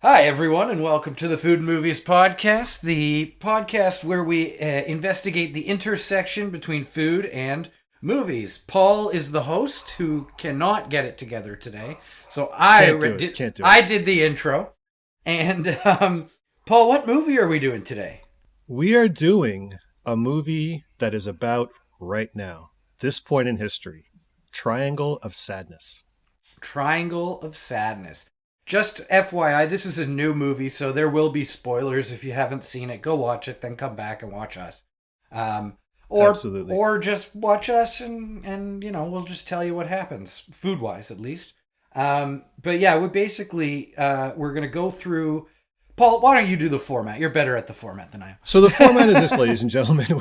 Hi, everyone, and welcome to the Food and Movies Podcast, the podcast where we investigate the intersection between food and movies. Paul is the host who cannot get it together today, so Can't do it. Can't do it. I did the intro. And Paul, what movie are we doing today? We are doing a movie that is about right now, this point in history. Triangle of Sadness. Triangle of Sadness. Just FYI, this is a new movie, so there will be spoilers. If you haven't seen it, go watch it, then come back and watch us. Absolutely. Or just watch us and we'll just tell you what happens, food wise at least. But yeah, we basically we're gonna go through. Paul, why don't you do the format? You're better at the format than I am. So the format of this, ladies and gentlemen,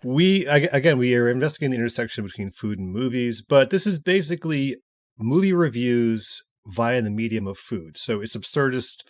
we are investigating the intersection between food and movies, but this is basically movie reviews via the medium of food. So it's absurdist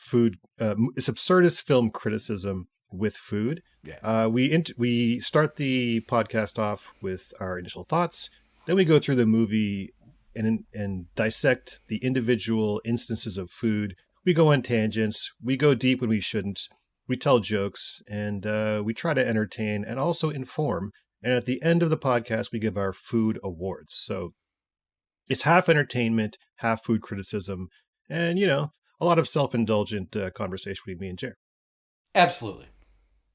film criticism with food. Yeah. We start the podcast off with our initial thoughts. Then we go through the movie and dissect the individual instances of food. We go on tangents. We go deep when we shouldn't. We tell jokes, and we try to entertain and also inform. And at the end of the podcast, we give our food awards. So it's half entertainment, half food criticism, and, a lot of self-indulgent conversation between me and Jer. Absolutely.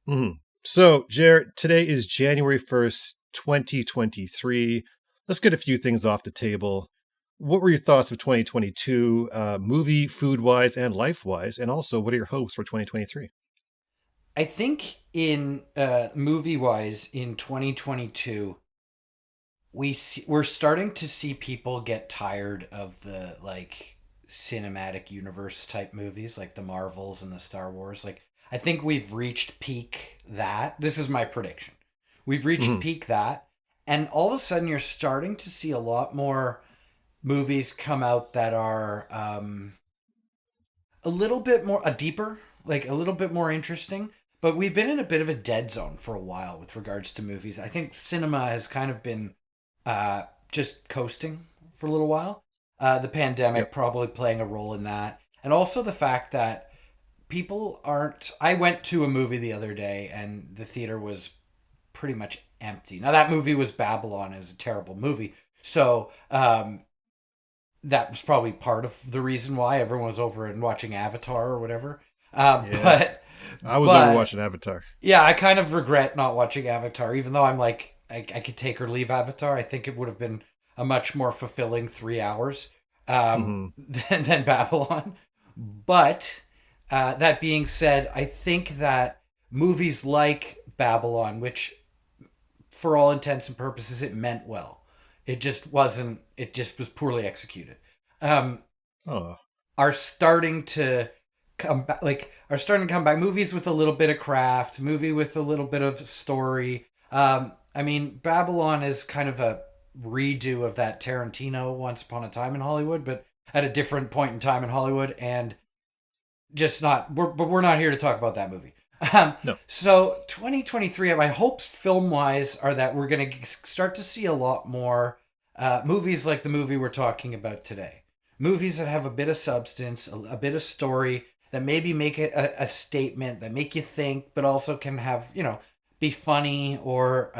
Mm-hmm. So, Jer, today is January 1st, 2023. Let's get a few things off the table. What were your thoughts of 2022, movie, food-wise, and life-wise? And also, what are your hopes for 2023? I think in movie-wise, in 2022, we're starting to see people get tired of the cinematic universe type movies like the Marvels and the Star Wars. I think we've reached peak that. This is my prediction. We've reached peak that, and all of a sudden you're starting to see a lot more movies come out that are a little bit more deeper, like a little bit more interesting. But we've been in a bit of a dead zone for a while with regards to movies. I think cinema has kind of been just coasting for a little while. The pandemic probably playing a role in that. And also the fact that people aren't... I went to a movie the other day and the theater was pretty much empty. Now that movie was Babylon. It was a terrible movie. So that was probably part of the reason why everyone was over and watching Avatar or whatever. But I was over watching Avatar. Yeah, I kind of regret not watching Avatar, even though I'm like... I could take or leave Avatar. I think it would have been a much more fulfilling 3 hours than Babylon. But that being said, I think that movies like Babylon, which for all intents and purposes, it meant well. It just wasn't, it just was poorly executed. Are starting to come back, movies with a little bit of craft, movie with a little bit of story. I mean, Babylon is kind of a redo of that Tarantino Once Upon a Time in Hollywood, but at a different point in time in Hollywood, and just not. But we're not here to talk about that movie. No. So 2023, my hopes film-wise are that we're going to start to see a lot more movies like the movie we're talking about today. Movies that have a bit of substance, a bit of story, that maybe make it a statement, that make you think, but also can have, be funny or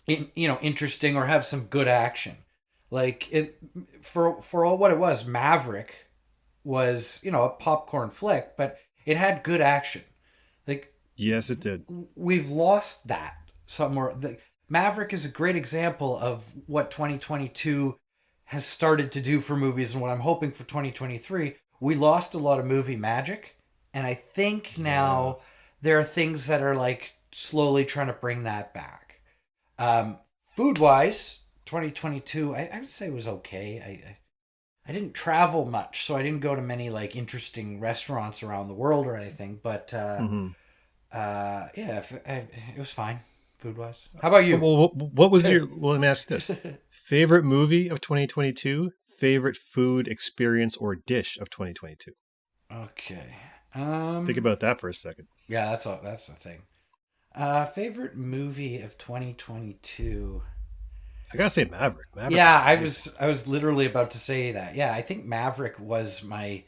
interesting or have some good action. Like it for all what it was, Maverick was, a popcorn flick, but it had good action. Like, yes, it did. We've lost that somewhere. Maverick is a great example of what 2022 has started to do for movies, and what I'm hoping for 2023. We lost a lot of movie magic, and I think now there are things that are like slowly trying to bring that back. Food wise, 2022, I would say was okay. I didn't travel much, so I didn't go to many like interesting restaurants around the world or anything. But it was fine food wise. How about you? Well, what was your? Well, let me ask you this: favorite movie of 2022, favorite food experience or dish of 2022. Okay. Think about that for a second. Yeah, that's the thing. Favorite movie of 2022. I gotta say Maverick. Yeah, I was literally about to say that. Yeah, I think Maverick was my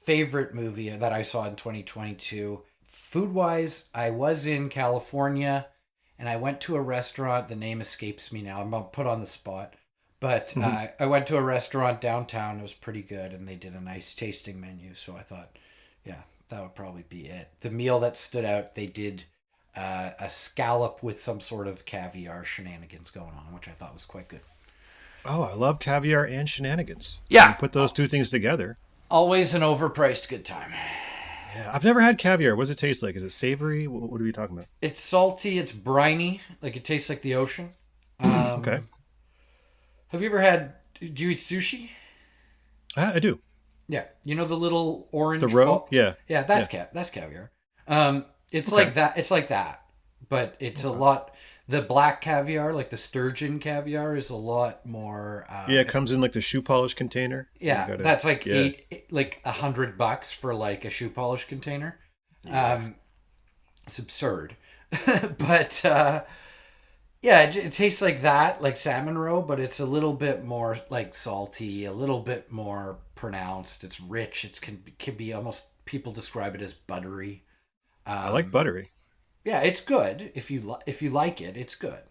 favorite movie that I saw in 2022. Food wise, I was in California and I went to a restaurant. The name escapes me now. I'm put on the spot. But I went to a restaurant downtown. It was pretty good, and they did a nice tasting menu. So I thought, yeah, that would probably be it. The meal that stood out, they did a scallop with some sort of caviar shenanigans going on, which I thought was quite good. Oh, I love caviar and shenanigans. Yeah. You put those two things together. Always an overpriced good time. Yeah, I've never had caviar. What does it taste like? Is it savory? What are we talking about? It's salty. It's briny. Like it tastes like the ocean. Okay. Have you ever had? Do you eat sushi? I do. Yeah, you know the little orange. The roe? Yeah. Yeah, that's caviar. It's Okay. like that. It's like that, but it's a lot. The black caviar, like the sturgeon caviar, is a lot more. Yeah, it comes in like the shoe polish container. Yeah, that's like like $100 for like a shoe polish container. Yeah. It's absurd, but yeah, it tastes like that, like salmon roe, but it's a little bit more like salty, a little bit more pronounced. It's rich. It can be almost, people describe it as buttery. I like buttery. Yeah, it's good if you like it. It's good.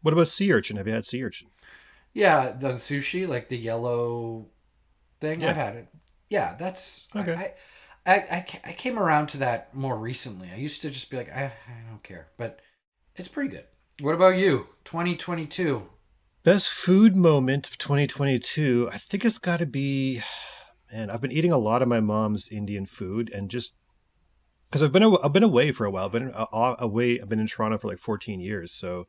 What about sea urchin? Have you had sea urchin? Yeah, the sushi, like the yellow thing. Yeah. I've had it. Yeah, that's Okay. I came around to that more recently. I used to just be like, I don't care, but it's pretty good. What about you? 2022. Best food moment of 2022. I think it's got to be, man, I've been eating a lot of my mom's Indian food, and just because I've been away for a while. I've been away. I've been in Toronto for like 14 years, so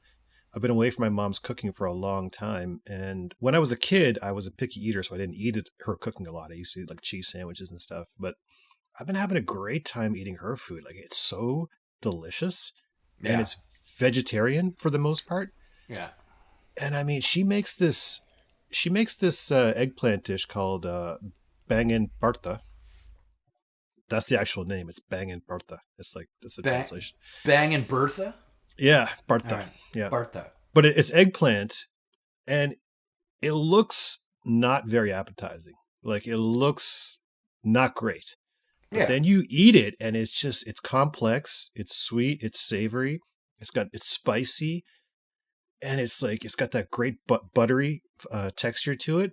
I've been away from my mom's cooking for a long time. And when I was a kid, I was a picky eater, so I didn't eat her cooking a lot. I used to eat like cheese sandwiches and stuff. But I've been having a great time eating her food. Like, it's so delicious, and it's vegetarian for the most part. Yeah. And I mean, she makes this eggplant dish called bangin bartha. That's the actual name. It's bangin bartha. It's like, that's a translation. Bang and Bertha? Yeah, bartha. All right. Yeah, Bertha. but it's eggplant, and it looks not very appetizing. Like, it looks not great. But then you eat it, and it's complex. It's sweet. It's savory. It's spicy, and it's got that great buttery texture to it.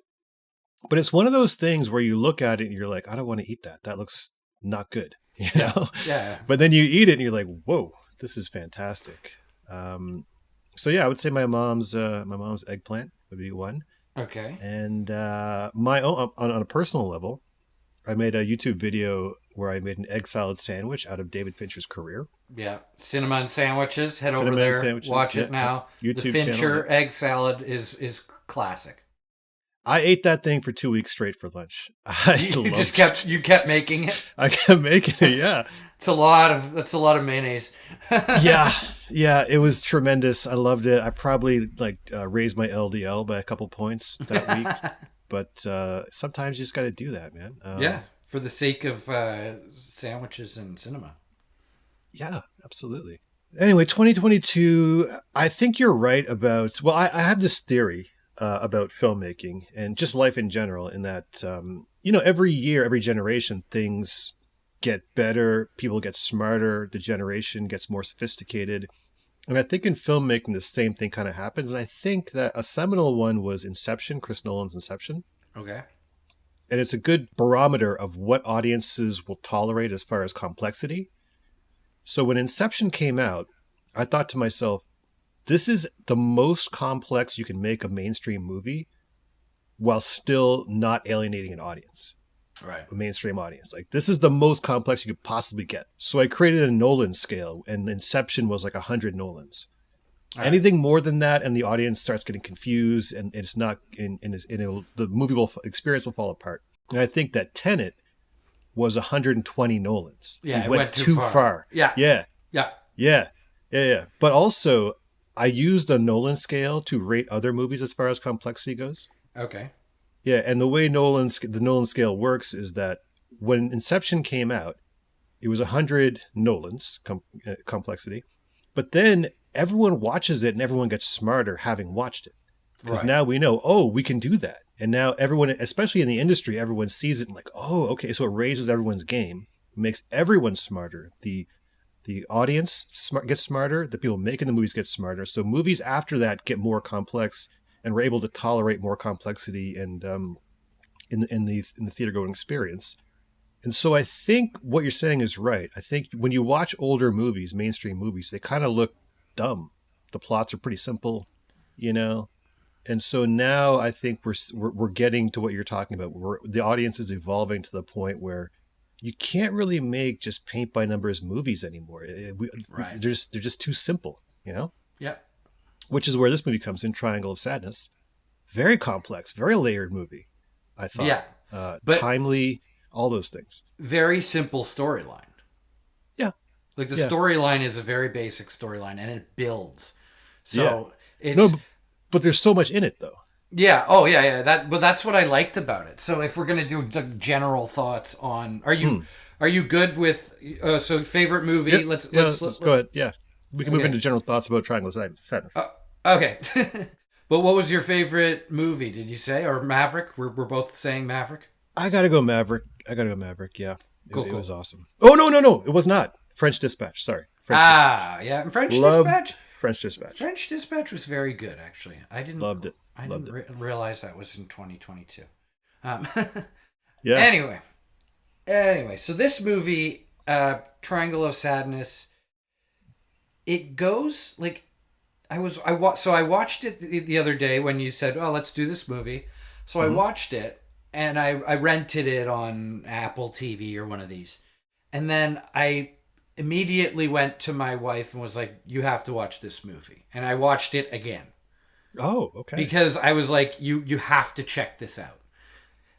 But it's one of those things where you look at it and you're like, I don't want to eat that. That looks not good, you know? Yeah. But then you eat it and you're like, whoa, this is fantastic. So yeah, I would say my mom's eggplant would be one. Okay. And my own, on a personal level, I made a YouTube video where I made an egg salad sandwich out of David Fincher's career. Yeah. Cinnamon sandwiches. Head Cinnamon over there. sandwiches, Watch it now. YouTube the Fincher channel. egg salad is classic. I ate that thing for 2 weeks straight for lunch. You kept making it. I kept making it. Yeah. That's a lot of mayonnaise. Yeah, it was tremendous. I loved it. I probably raised my LDL by a couple points that week. But sometimes you just got to do that, man. Yeah, for the sake of sandwiches and cinema. Yeah, absolutely. Anyway, 2022, I think you're right about, well, I have this theory about filmmaking and just life in general, in that, every year, every generation, things get better, people get smarter, the generation gets more sophisticated. And I think in filmmaking, the same thing kind of happens. And I think that a seminal one was Inception, Chris Nolan's Inception. Okay. And it's a good barometer of what audiences will tolerate as far as complexity. So when Inception came out, I thought to myself, this is the most complex you can make a mainstream movie while still not alienating an audience. Right. A mainstream audience. Like, this is the most complex you could possibly get. So I created a Nolan scale, and Inception was like 100 Nolans. All anything right. more than that, and the audience starts getting confused, and it's not the movie experience will fall apart. And I think that Tenet was 120 Nolans. Yeah, it went too far. Yeah. But also, I used a Nolan scale to rate other movies as far as complexity goes. Okay. Yeah, and the way the Nolan scale works is that when Inception came out, it was 100 Nolans complexity, but then everyone watches it and everyone gets smarter having watched it. Because now we know, we can do that. And now everyone, especially in the industry, everyone sees it and like, oh, okay. So it raises everyone's game, makes everyone smarter. The audience gets smarter. The people making the movies get smarter. So movies after that get more complex, and we're able to tolerate more complexity and in the theater going experience. And so I think what you're saying is right. I think when you watch older movies, mainstream movies, they kind of look dumb. The plots are pretty simple, you know. And so now I think we're getting to what you're talking about. Where the audience is evolving to the point where you can't really make just paint by numbers movies anymore. Right. They're just too simple, you know. Yep. Which is where this movie comes in, Triangle of Sadness. Very complex, very layered movie. I thought, Yeah. But timely, all those things. very simple storyline. Yeah. Like the Yeah. storyline is a very basic storyline, and it builds. So it's No, but there's so much in it, though. yeah. Oh yeah, yeah. But that's what I liked about it. So if we're gonna do the general thoughts on, are you good with so favorite movie? Yep. Let's go ahead. Yeah, we can move into general thoughts about Triangle of Sadness. Okay. But what was your favorite movie? Did you say or Maverick? We're both saying Maverick. I gotta go Maverick. Yeah, Cool. It was awesome. Oh no, it was not French Dispatch. Sorry, French Yeah, French Loved Dispatch. French Dispatch. French Dispatch was very good, actually. I didn't Loved it. I didn't realize that was in 2022. Yeah. Anyway, so this movie, Triangle of Sadness, it goes like I watched it the other day when you said, "Oh, let's do this movie." So I watched it and I rented it on Apple TV or one of these, and then I immediately went to my wife and was like, "You have to watch this movie," and I watched it again. Oh, okay. Because I was like, you have to check this out.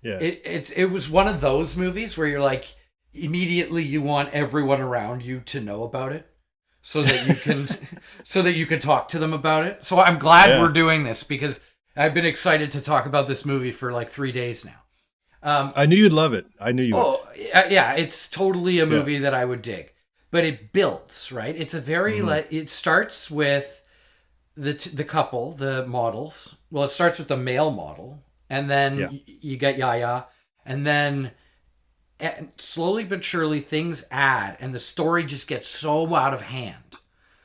Yeah. It was one of those movies where you're like, immediately you want everyone around you to know about it, so that you can talk to them about it. So I'm glad we're doing this because I've been excited to talk about this movie for like 3 days now. I knew you'd love it. I knew you would. Oh yeah, it's totally a movie that I would dig, but it builds, right. It's a very it starts with the couple, the models. Well, it starts with the male model, and then you get Yaya, and then slowly but surely things add, and the story just gets so out of hand.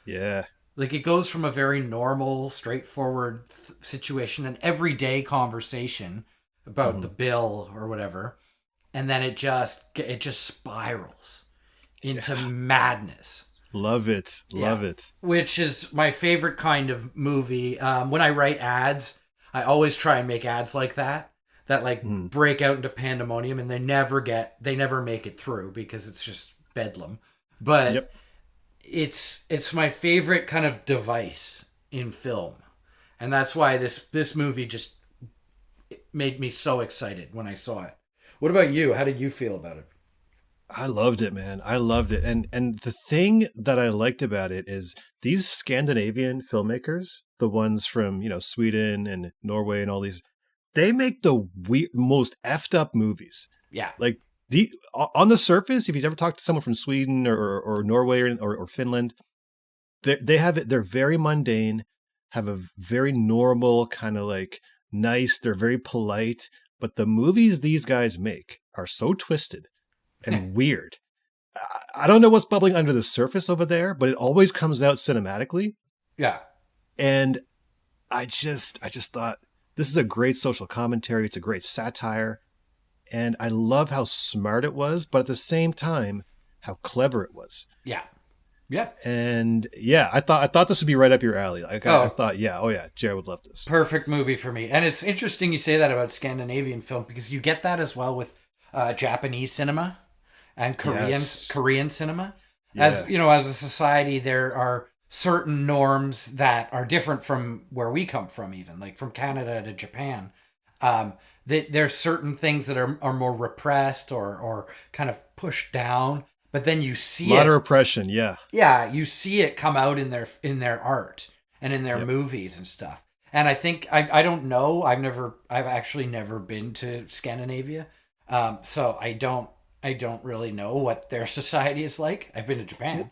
Yeah. Like it goes from a very normal, straightforward situation, an everyday conversation about the bill or whatever, and then it just spirals into madness. Love it. Which is my favorite kind of movie. When I write ads, I always try and make ads like that like break out into pandemonium, and they never make it through because it's just bedlam. But it's my favorite kind of device in film, and that's why this movie just made me so excited when I saw it. What about you? How did you feel about it? I loved it, man. I loved it. And the thing that I liked about it is these Scandinavian filmmakers, the ones from, Sweden and Norway and all these, they make the most effed up movies. Yeah. Like on the surface, if you've ever talked to someone from Sweden or Norway or Finland, they're very mundane, have a very normal kind of like nice, they're very polite, but the movies these guys make are so twisted and weird. I don't know what's bubbling under the surface over there, but it always comes out cinematically. Yeah. And I just thought this is a great social commentary. It's a great satire. And I love how smart it was, but at the same time, how clever it was. Yeah. Yeah. And I thought this would be right up your alley. I thought, Jared would love this. Perfect movie for me. And it's interesting you say that about Scandinavian film, because you get that as well with Japanese cinema and Korean cinema. Yeah. As a society, there are certain norms that are different from where we come from, even like from Canada to Japan. There's certain things that are more repressed or kind of pushed down, but then you see a lot of repression. Yeah, you see it come out in their art and in their movies and stuff. And I think I don't know. I've actually never been to Scandinavia, so I don't really know what their society is like. I've been to Japan.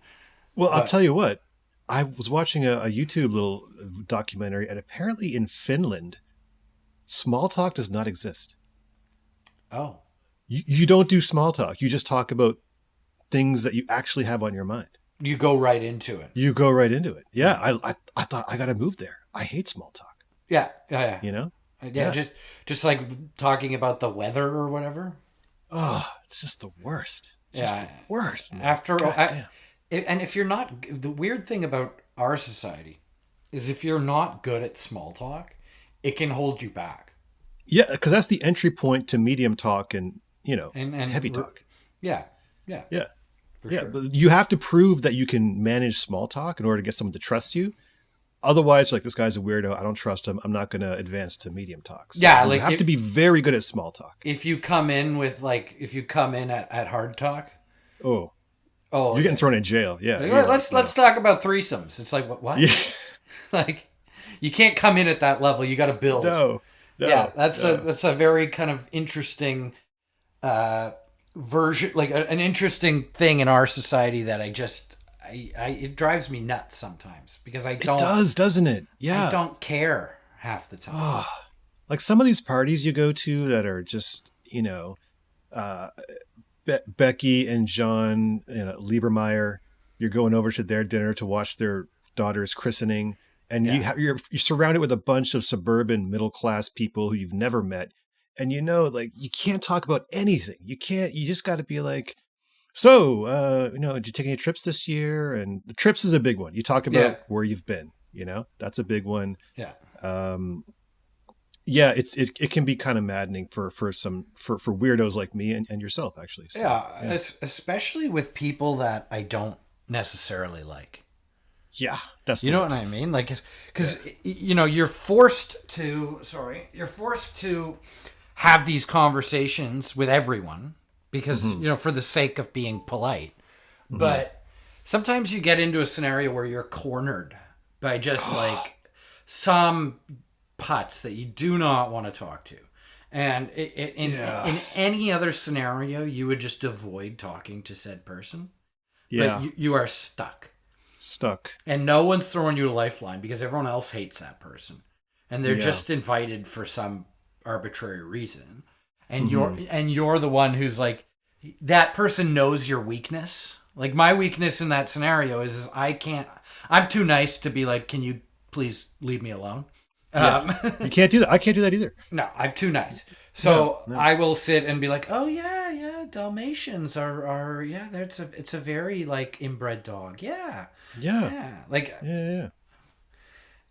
Well, I'll tell you what. I was watching a YouTube little documentary, and apparently in Finland, Small talk does not exist. Oh. You don't do small talk. You just talk about things that you actually have on your mind. You go right into it. You go right into it. Yeah, I thought I got to move there. I hate small talk. Yeah, yeah. You know? Yeah, just like talking about the weather or whatever. Oh, it's just the worst. Just the worst. Man. And if you're not, the weird thing about our society is if you're not good at small talk, it can hold you back. Yeah, because that's the entry point to medium talk and heavy talk. Yeah. For sure. But you have to prove that you can manage small talk in order to get someone to trust you. Otherwise, like, this guy's a weirdo. I don't trust him. I'm not going to advance to medium talk. So you have to be very good at small talk. If you come in at hard talk, you're getting thrown in jail. Yeah. Let's talk about threesomes. It's like what? Yeah. Like, you can't come in at that level. You got to build. No. That's a very kind of interesting version, like an interesting thing in our society that it drives me nuts sometimes because it does, doesn't it? Yeah. I don't care half the time. Oh, like some of these parties you go to that are just, Becky and John Liebermeyer, you're going over to their dinner to watch their daughter's christening. And you're surrounded with a bunch of suburban middle-class people who you've never met. And you can't talk about anything. You just got to be like, so, did you take any trips this year? And the trips is a big one. You talk about where you've been, that's a big one. Yeah. It can be kind of maddening for weirdos like me and yourself, actually. So, yeah, especially with people that I don't necessarily like. Yeah, that's what I mean. Like, because you're forced to have these conversations with everyone because for the sake of being polite. Mm-hmm. But sometimes you get into a scenario where you're cornered by just like some putz that you do not want to talk to. And in any other scenario, you would just avoid talking to said person. Yeah. But you are stuck. And no one's throwing you a lifeline because everyone else hates that person. And they're just invited for some arbitrary reason. And you're the one who's like, that person knows your weakness. Like, my weakness in that scenario is I'm too nice to be like, can you please leave me alone? You can't do that. I can't do that either. No, I'm too nice. So I will sit and be like, oh yeah, Dalmatians are it's a very like inbred dog. Yeah. Like,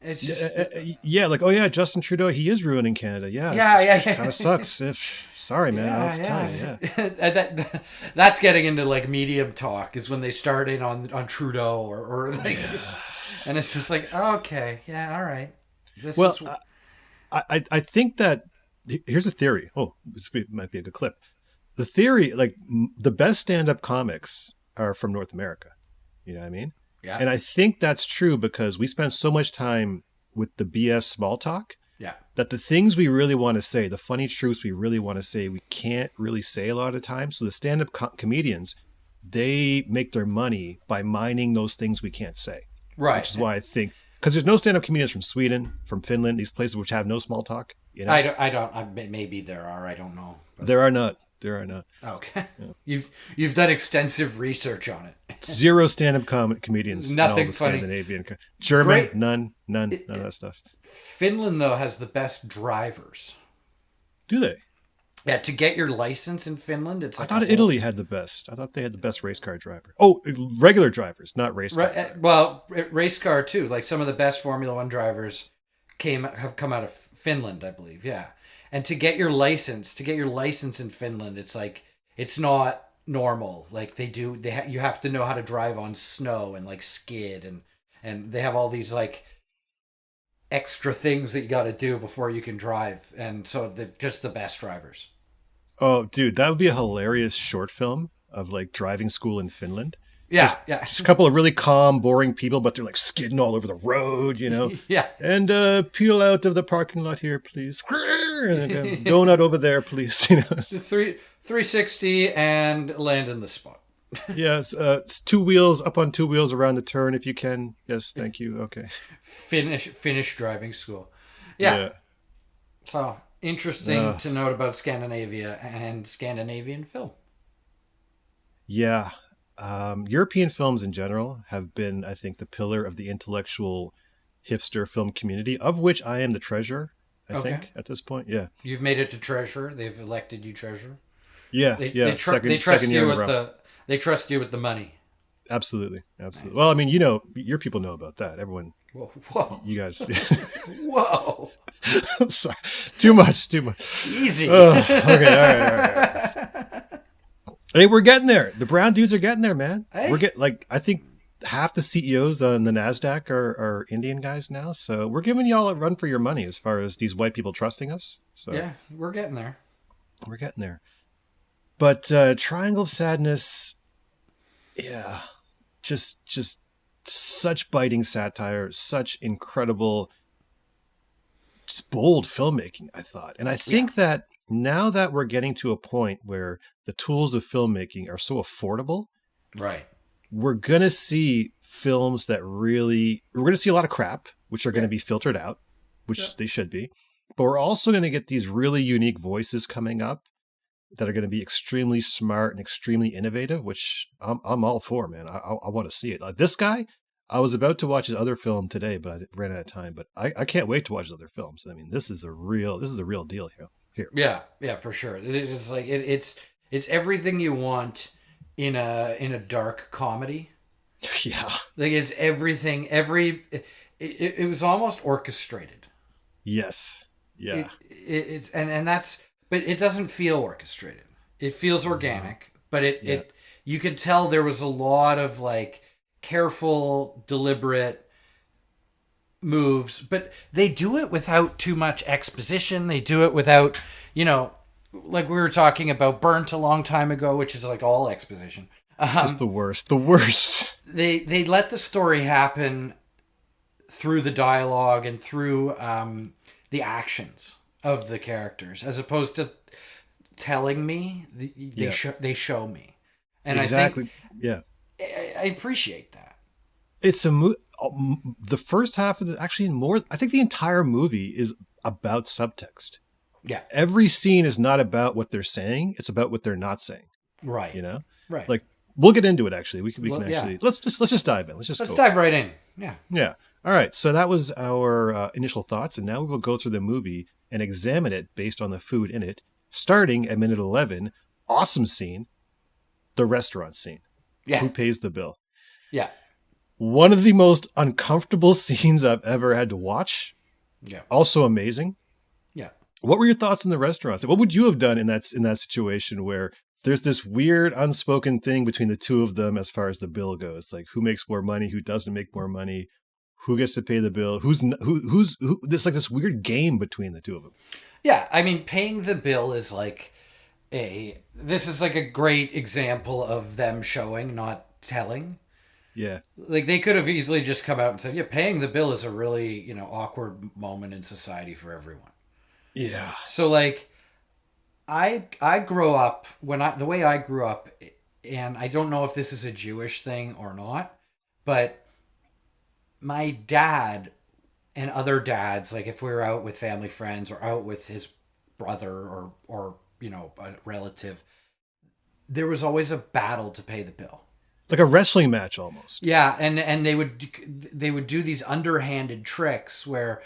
it's just like, oh yeah, Justin Trudeau, he is ruining Canada. Kind of sucks. Sorry, man. That's getting into like medium talk is when they start in on Trudeau or like, and it's just like, okay, yeah, all right. I think that here's a theory. Oh, this might be a good clip. The theory, like, the best stand-up comics are from North America. You know what I mean? Yeah. And I think that's true because we spend so much time with the BS small talk. Yeah. That the things we really want to say, the funny truths we really want to say, we can't really say a lot of the time. So the stand-up comedians, they make their money by mining those things we can't say. Right. Which is why I think, because there's no stand-up comedians from Sweden, from Finland, these places which have no small talk. I don't. Maybe there are. I don't know. But... There are not. Okay. Yeah. You've done extensive research on it. Zero stand-up comedians. Nothing funny. Scandinavian. German. None of that stuff. Finland though has the best drivers. Do they? Yeah. To get your license in Finland, it's. Like I thought Italy had the best. I thought they had the best race car driver. Oh, regular drivers, not race car. Well, race car too. Like some of the best Formula One drivers have come out of Finland, I believe. Yeah. And to get your license in Finland, it's like, it's not normal. Like you have to know how to drive on snow and like skid and they have all these like extra things that you got to do before you can drive. And so they're just the best drivers. Oh, dude, that would be a hilarious short film of like driving school in Finland. Yeah, just a couple of really calm, boring people, but they're like skidding all over the road, Yeah. And peel out of the parking lot here, please. And donut over there, please. 360 and land in the spot. Yes, it's 2 wheels up on 2 wheels around the turn if you can. Yes, thank you. Okay. Finish driving school. Yeah. So Interesting to note about Scandinavia and Scandinavian film. Yeah. European films in general have been, I think, the pillar of the intellectual hipster film community, of which I am the treasurer, I think, at this point. Yeah. You've made it to treasurer. They've elected you treasurer. Yeah. They trust you with the money. Absolutely. Absolutely. Nice. Well, I mean, you know, your people know about that. Everyone. Whoa. You guys. Whoa. Sorry. Too much. Easy. Okay. All right. Hey, we're getting there. The brown dudes are getting there, man. Hey. I think half the CEOs on the NASDAQ are Indian guys now. So we're giving y'all a run for your money as far as these white people trusting us. So yeah, we're getting there. We're getting there. But Triangle of Sadness, yeah, just such biting satire, such incredible, just bold filmmaking, I thought. And I think that now that we're getting to a point where the tools of filmmaking are so affordable, right, we're going to see films that we're going to see a lot of crap, which are going to be filtered out, which they should be. But we're also going to get these really unique voices coming up that are going to be extremely smart and extremely innovative, which I'm all for, man. I want to see it. This guy, I was about to watch his other film today, but I ran out of time. But I can't wait to watch his other films. I mean, this is the real deal here. Yeah, for sure. It's like it's everything you want in a dark comedy. Yeah, like it's everything. It was almost orchestrated. Yes. Yeah. It's and that's. But it doesn't feel orchestrated. It feels organic, but it you could tell there was a lot of like careful, deliberate moves, but they do it without too much exposition. They do it without, like we were talking about Burnt a long time ago, which is like all exposition. Just the worst. The worst. They let the story happen through the dialogue and through the actions of the characters, as opposed to telling me. They show me, and exactly. I appreciate that. It's the first half of I think the entire movie is about subtext. Yeah, every scene is not about what they're saying; it's about what they're not saying. Right. Right. Like we'll get into it. Actually, we can actually let's just dive in. Let's dive right in. Yeah. All right. So that was our initial thoughts, and now we will go through the movie and examine it based on the food in it, starting at minute 11. Awesome scene. The restaurant scene. Yeah. Who pays the bill? Yeah. One of the most uncomfortable scenes I've ever had to watch. Yeah. Also amazing. Yeah. What were your thoughts on the restaurant? What would you have done in that situation where there's this weird unspoken thing between the two of them as far as the bill goes? Like who makes more money, who doesn't make more money? Who gets to pay the bill? Who's there's like this weird game between the two of them. Yeah, I mean, paying the bill is like this is like a great example of them showing, not telling. Yeah. Like they could have easily just come out and said, yeah, paying the bill is a really, awkward moment in society for everyone. Yeah. So like I grew up the way I grew up, and I don't know if this is a Jewish thing or not, but my dad and other dads, like if we were out with family friends or out with his brother or a relative, there was always a battle to pay the bill. Like a wrestling match almost. Yeah, and they would do these underhanded tricks where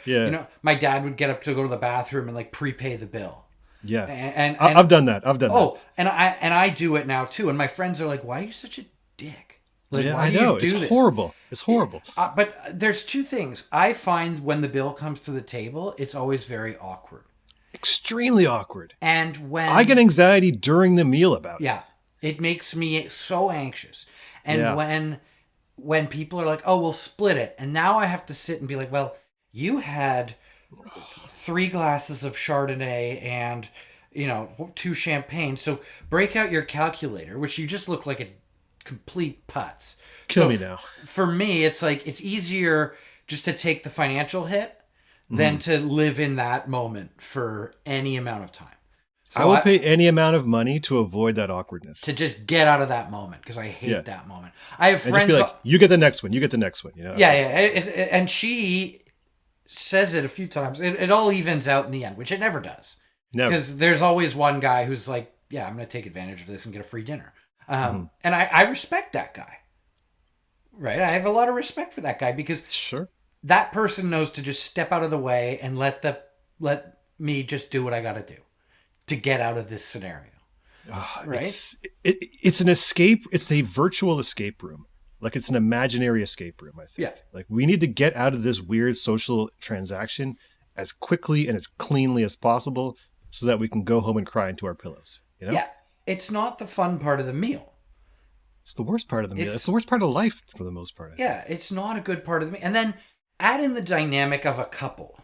my dad would get up to go to the bathroom and like prepay the bill. Yeah. And I've done that. And I do it now too, and my friends are like, "Why are you such a dick?" Like, yeah, why do you do this? Horrible. It's horrible. But there's two things. I find when the bill comes to the table, it's always very awkward. Extremely awkward. And when I get anxiety during the meal about it. Yeah. It makes me so anxious. And when people are like, "Oh, we'll split it." And now I have to sit and be like, "Well, you had 3 glasses of Chardonnay and, 2 champagne. So break out your calculator," which you just look like a complete putz. Kill me now. For me, it's like it's easier just to take the financial hit than to live in that moment for any amount of time. So I will pay any amount of money to avoid that awkwardness. To just get out of that moment, because I hate that moment. I have friends. Just be like, you get the next one. You get the next one. Yeah. And she says it a few times. It all evens out in the end, which it never does. Never. Because there's always one guy who's like, yeah, I'm going to take advantage of this and get a free dinner. And I respect that guy. Right? I have a lot of respect for that guy because Sure. that person knows to just step out of the way and let me just do what I got to do to get out of this scenario. Right? It's an escape. It's a virtual escape room. Like it's an imaginary escape room, I think. Yeah. Like we need to get out of this weird social transaction as quickly and as cleanly as possible so that we can go home and cry into our pillows. You know? Yeah. It's not the fun part of the meal. It's the worst part of the meal. It's the worst part of life for the most part. Yeah, it's not a good part of the meal. And then add in the dynamic of a couple.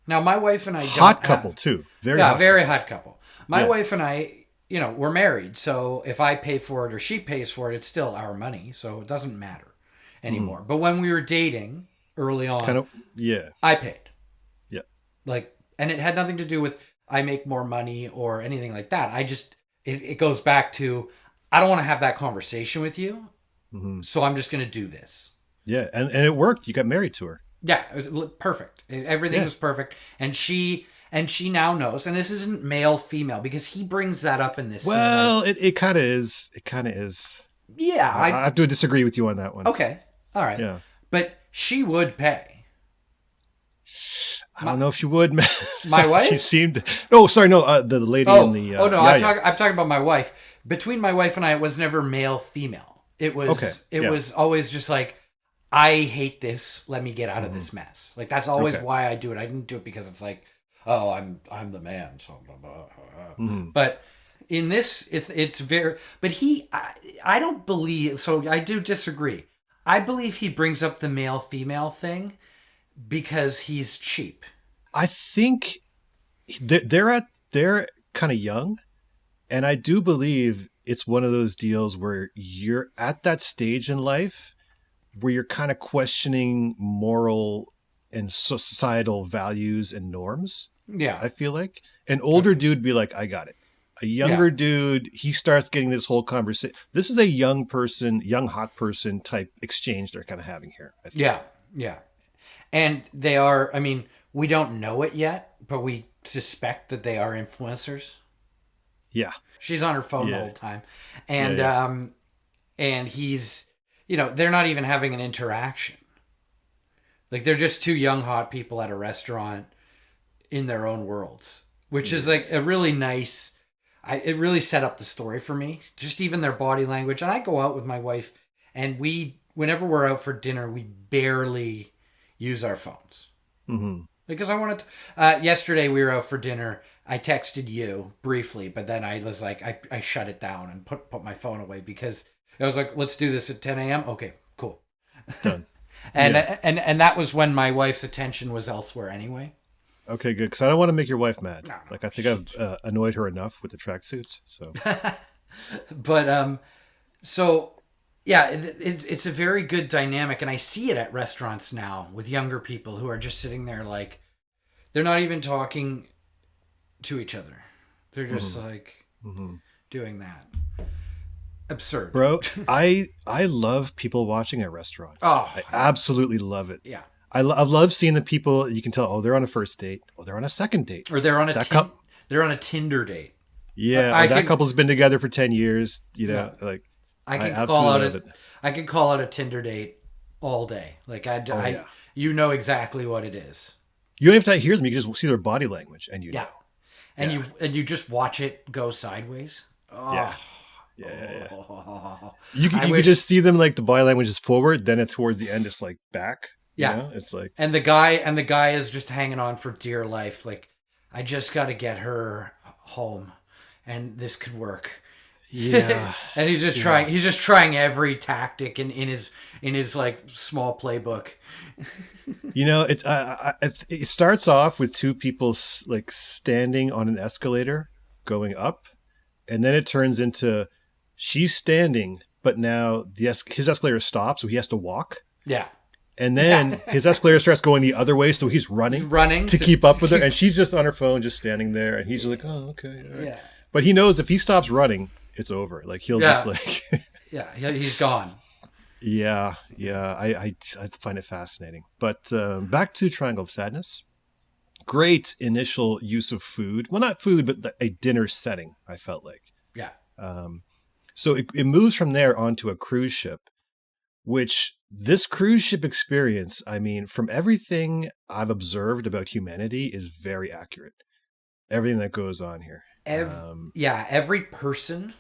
Now, my wife and I don't hot couple too. Very hot couple. My wife and I, we're married, so if I pay for it or she pays for it, it's still our money, so it doesn't matter anymore. But when we were dating early on, I paid. Yeah. And it had nothing to do with I make more money or anything like that. I just it goes back to I don't want to have that conversation with you, so I'm just going to do this. Yeah, and it worked. You got married to her. Yeah, it was perfect. Everything was perfect, and she now knows. And this isn't male female because he brings that up in this. Well, it kind of is. It kind of is. Yeah, I have to disagree with you on that one. Okay, all right. Yeah, but she would pay. I don't know if she would. My wife? She seemed. Oh, sorry, no. The lady in the. no, I'm talking about my wife. Between my wife and I, it was never male female. It was. It was always just like, I hate this. Let me get out of this mess. Like that's always why I do it. I didn't do it because it's like, oh, I'm the man. So, blah, blah, blah. But in this, it's very. But I don't believe. So I do disagree. I believe he brings up the male female thing because he's cheap. I think they're kind of young, and I do believe it's one of those deals where you're at that stage in life where you're kind of questioning moral and societal values and norms. Yeah. I feel like an older dude be like, I got it. A younger dude, he starts getting this whole conversation. This is a young hot person type exchange they're kind of having here. I think. Yeah. And they are, I mean, we don't know it yet, but we suspect that they are influencers. Yeah. She's on her phone the whole time. And and he's, they're not even having an interaction. Like they're just two young hot people at a restaurant in their own worlds, which is like a really nice, it really set up the story for me. Just even their body language. And I go out with my wife and whenever we're out for dinner, we barely use our phones. Because I wanted to, yesterday we were out for dinner. I texted you briefly, but then I was like, I shut it down and put my phone away because I was like, let's do this at 10 a.m. Okay, cool. Done. and that was when my wife's attention was elsewhere anyway. Okay, good. Because I don't want to make your wife mad. No, I think I've annoyed her enough with the tracksuits. So, but so yeah, it's a very good dynamic, and I see it at restaurants now with younger people who are just sitting there like they're not even talking to each other. They're just doing that. Absurd. Bro, I love people watching at restaurants. Oh, I absolutely love it. Yeah. I love seeing the people you can tell, oh, they're on a first date, or they're on a second date. Or they're on they're on a Tinder date. Yeah, that couple's been together for 10 years, like I can call out a Tinder date all day. Like you know exactly what it is. You don't have to hear them, you can just see their body language and know. And you just watch it go sideways. Oh. Yeah. You can just see them like the body language is forward, then it's towards the end, it's like back. It's like, and the guy is just hanging on for dear life. Like, I just got to get her home, and this could work. Yeah, and he's just trying. He's just trying every tactic in his like small playbook. It starts off with two people like standing on an escalator going up, and then it turns into she's standing, but now his escalator stops, so he has to walk. Yeah. And then his escalator starts going the other way, so he's running to keep up with her, and she's just on her phone, just standing there, and he's just like, "Oh, okay." All right. Yeah. But he knows if he stops running, it's over. Like he'll just like, he's gone. Yeah. I find it fascinating. But back to Triangle of Sadness. great initial use of food. Well, not food, but a dinner setting, I felt like. Yeah. So it moves from there onto a cruise ship, which this cruise ship experience, I mean, from everything I've observed about humanity is very accurate. Everything that goes on here. Every person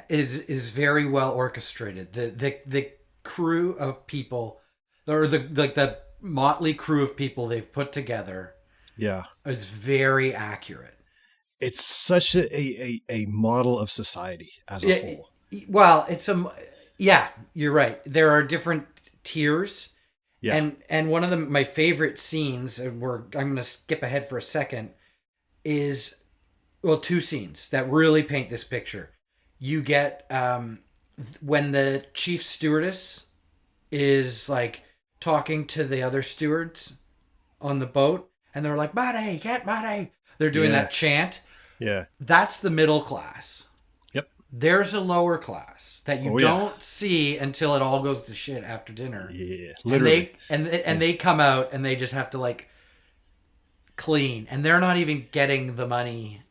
is very well orchestrated. The crew of people, or the motley crew of people they've put together, is very accurate. It's such a model of society as a whole. Well, you're right. There are different tiers. Yeah. And one of my favorite scenes, and I'm going to skip ahead for a second, is, well, two scenes that really paint this picture. You get when the chief stewardess is like talking to the other stewards on the boat, and they're like, "Buddy, get buddy." They're doing that chant. Yeah. That's the middle class. Yep. There's a lower class that you don't see until it all goes to shit after dinner. Yeah. Literally. And they come out and they just have to like clean, and they're not even getting the money.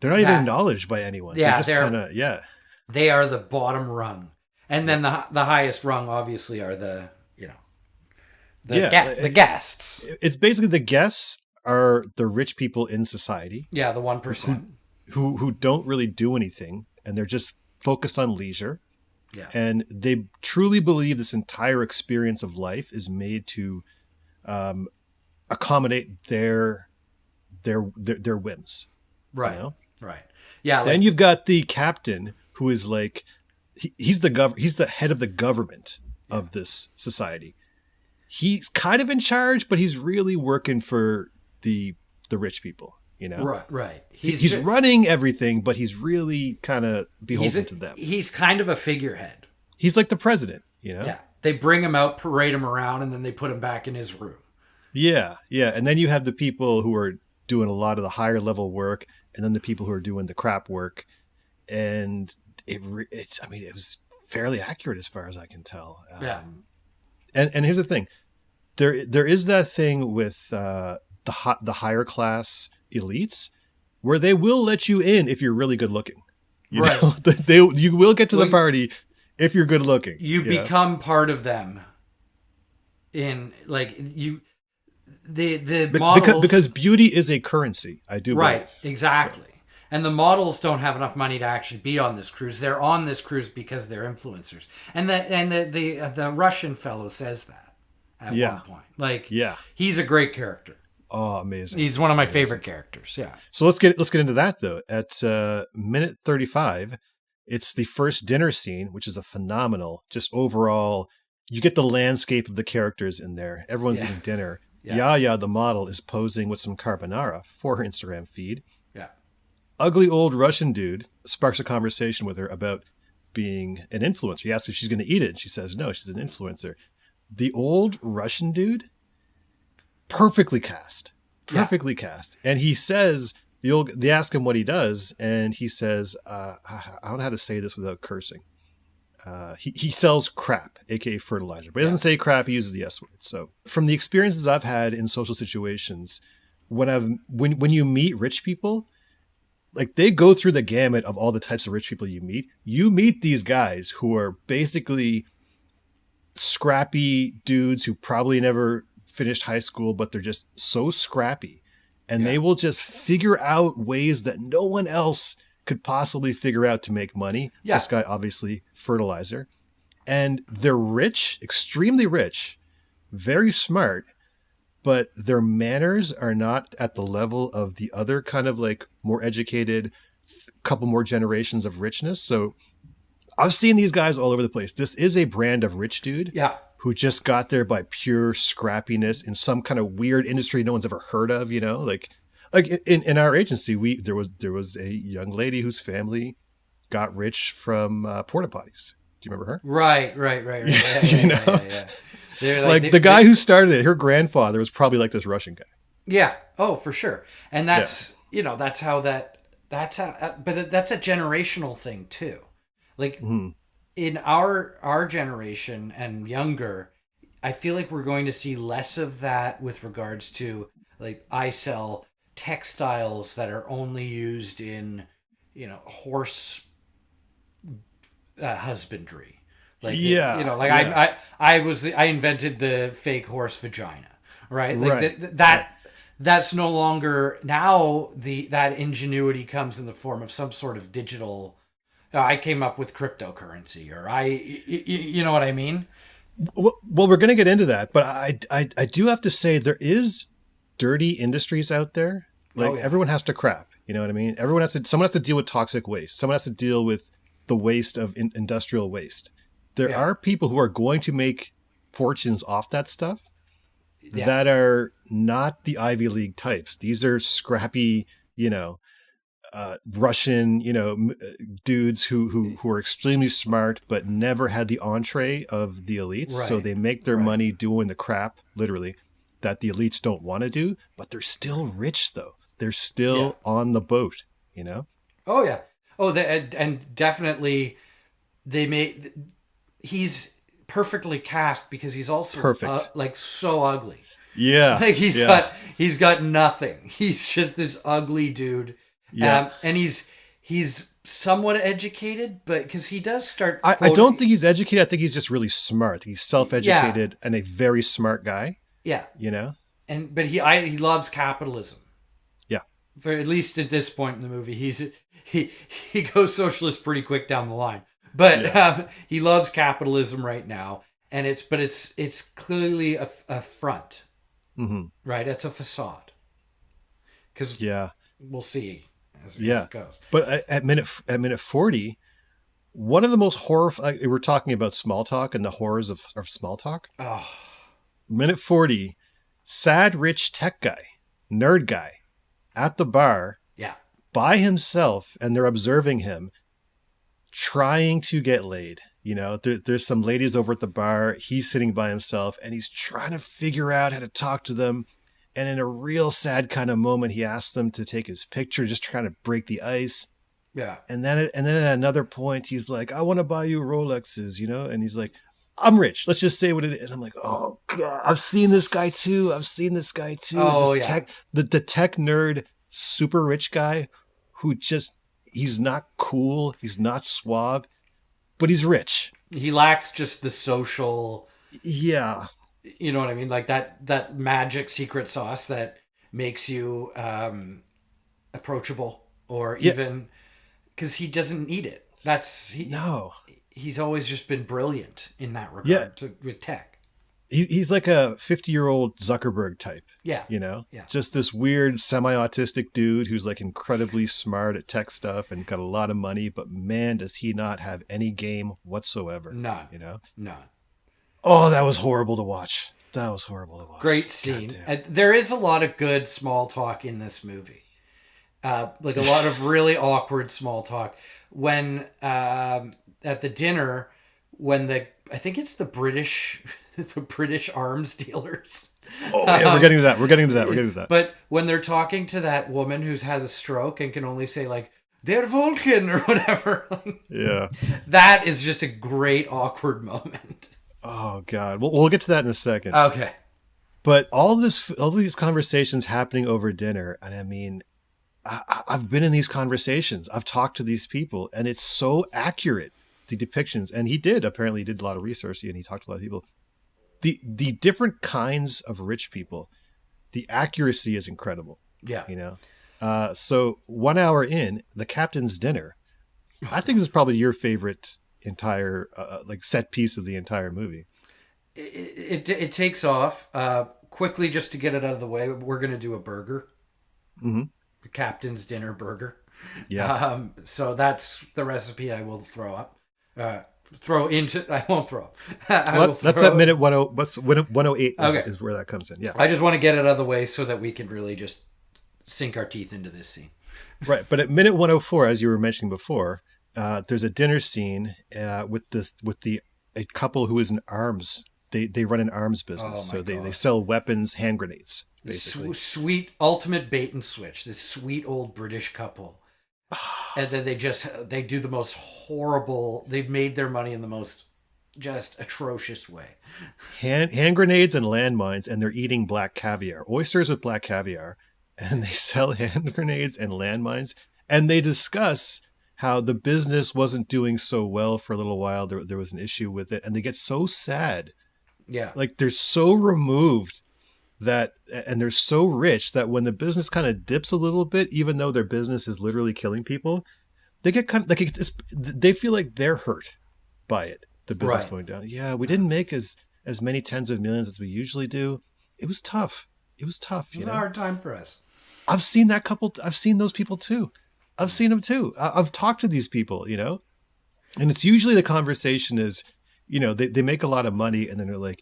They're not even acknowledged by anyone. Yeah. They are the bottom rung. And then the highest rung obviously are the guests. It's basically the guests are the rich people in society. Yeah, the 1%. Who don't really do anything, and they're just focused on leisure. Yeah. And they truly believe this entire experience of life is made to accommodate their whims. Right. You know? Right. Yeah. Then you've got the captain who is like he's the head of the government of this society. He's kind of in charge, but he's really working for the rich people, you know? Right. He's running everything, but he's really kind of beholden to them. He's kind of a figurehead. He's like the president, you know? Yeah. They bring him out, parade him around, and then they put him back in his room. Yeah. And then you have the people who are doing a lot of the higher level work, and then the people who are doing the crap work. And it was fairly accurate as far as I can tell. And here's the thing. There is that thing with the higher class elites where they will let you in if you're really good looking. You know? You will get to the party if you're good looking. You become part of them. In like the models, because beauty is a currency. I do believe. Right, exactly. So. And the models don't have enough money to actually be on this cruise. They're on this cruise because they're influencers. And the Russian fellow says that at one point. Like, he's a great character. Oh, amazing! He's one of my favorite characters. Yeah. So let's get into that though. At minute 35, it's the first dinner scene, which is a phenomenal. Just overall, you get the landscape of the characters in there. Everyone's eating dinner. Yaya, the model, is posing with some carbonara for her Instagram feed. Yeah. Ugly old Russian dude sparks a conversation with her about being an influencer. He asks if she's going to eat it, and she says no, she's an influencer. The old Russian dude, perfectly cast. And he says, they ask him what he does, and he says, I don't know how to say this without cursing. He sells crap, aka fertilizer, but he doesn't say crap. He uses the S word. So from the experiences I've had in social situations, when you meet rich people, like they go through the gamut of all the types of rich people you meet. You meet these guys who are basically scrappy dudes who probably never finished high school, but they're just so scrappy, and they will just figure out ways that no one else could possibly figure out to make money. Yeah. This guy, obviously, fertilizer. And they're rich, extremely rich, very smart, but their manners are not at the level of the other kind of like more educated couple more generations of richness. So I've seen these guys all over the place. This is a brand of rich dude who just got there by pure scrappiness in some kind of weird industry no one's ever heard of, you know, like in our agency, there was a young lady whose family got rich from porta potties. Do you remember her? Right. Yeah. The guy who started it, her grandfather was probably like this Russian guy. Yeah. Oh, for sure. And that's but that's a generational thing too. Like in our generation and younger, I feel like we're going to see less of that with regards to, like, I sell textiles that are only used in, horse husbandry. Like, Yeah, like yeah, I invented the fake horse vagina, right? Like right, right. that's no longer now. That ingenuity comes in the form of some sort of digital. I came up with cryptocurrency, or you know what I mean? Well, we're going to get into that, but I do have to say there is dirty industries out there. Oh Like yeah, everyone has to crap. You know what I mean? Someone has to deal with toxic waste. Someone has to deal with the waste of industrial waste. There yeah, are people who are going to make fortunes off that stuff yeah, that are not the Ivy League types. These are scrappy, you know, Russian, dudes who are extremely smart but never had the entree of the elites. So right, they make their right, money doing the crap, literally, that the elites don't want to do. But they're still rich, though. They're yeah. still on the boat. You know, Oh yeah. Oh, and definitely they made. He's perfectly cast because he's also perfect. like so ugly. Yeah, Like yeah, he's got nothing. He's just this ugly dude, yeah. and he's somewhat educated, but because he does start I don't quoting. think he's educated. I think he's just really smart. He's Yeah, self-educated and a very smart guy. yeah, You know. but he loves capitalism. Yeah, For at least at this point in the movie, he he goes socialist pretty quick down the line. But yeah. he loves capitalism right now, and it's clearly a front, Hmm. right? It's a facade because Yeah. we'll see as Yeah, it goes. but at minute 40, one of the most horrifying. We're talking about small talk and the horrors of small talk. Oh Minute 40, sad rich tech guy, nerd guy, at the bar yeah, by himself, and they're observing him trying to get laid. There's some ladies over at the bar. He's sitting by himself, and he's trying to figure out how to talk to them. And in a real sad kind of moment, he asks them to take his picture, just trying to break the ice. yeah. And then at another point, he's like, "I want to buy you Rolexes," and he's like, "I'm rich. Let's just say what it is." And I'm like, "Oh God, I've seen this guy too. I've seen this guy too. Oh This yeah. tech, the tech nerd, super rich guy, who he's not cool. He's not suave, but he's rich. He lacks just the social. Yeah, You know what I mean? Like that magic secret sauce that makes you approachable, or yeah. even because he doesn't need it. That's No, he's always just been brilliant in that yeah. regard with tech. He's like a 50-year-old Zuckerberg type, Yeah, yeah. just this weird semi-autistic dude who's like incredibly smart at tech stuff and got a lot of money, but man, does he not have any game whatsoever, None, you know? none. Oh, that was horrible to watch. That was horrible to watch. Great God scene. damn. And there is a lot of good small talk in this movie. Like a lot of really awkward small talk when at the dinner when I think it's the British the British arms dealers. Oh yeah, we're getting to that. We're getting to that. We're getting to that. But when they're talking to that woman who's had a stroke and can only say like "Der Vulcan" or whatever, Yeah. that is just a great awkward moment. Oh God. We'll get to that in a second. Okay. But all these conversations happening over dinner, and I mean, I've been in these conversations. I've talked to these people, and it's so accurate, the depictions. And he apparently did a lot of research, and he talked to a lot of people. The different kinds of rich people, the accuracy is incredible. Yeah. So 1 hour in, the captain's dinner. I think this is probably your favorite entire like set piece of the entire movie. It takes off quickly. Just to get it out of the way, we're gonna do a burger, Mm-hmm. the captain's dinner burger. Yeah. So that's the recipe I will throw up. Throw into. I won't throw up. That's at minute 108 Okay. is where that comes in. Yeah. I just want to get it out of the way so that we can really just sink our teeth into this scene. Right. But at minute 104, as you were mentioning before, there's a dinner scene with a couple who is in arms. They run an arms business. Oh my So they God. sell weapons, hand grenades, basically. Sweet ultimate bait and switch. This sweet old British couple, and then they do the most horrible. They've made their money in the most just atrocious way. Hand grenades and landmines, and they're eating black caviar, oysters with black caviar, and they sell hand grenades and landmines, and they discuss how the business wasn't doing so well for a little while. There was an issue with it, and they get so sad. Yeah. Like they're so removed that, and they're so rich that when the business kind of dips a little bit, even though their business is literally killing people, they get kind of like they feel like they're hurt by it. The business Right. going down. Yeah, we didn't make as many tens of millions as we usually do. It was tough. It was tough. It was a hard time for us. I've seen that couple. I've seen those people too. I've seen them too. I've talked to these people, and it's usually the conversation is, they make a lot of money and then they're like,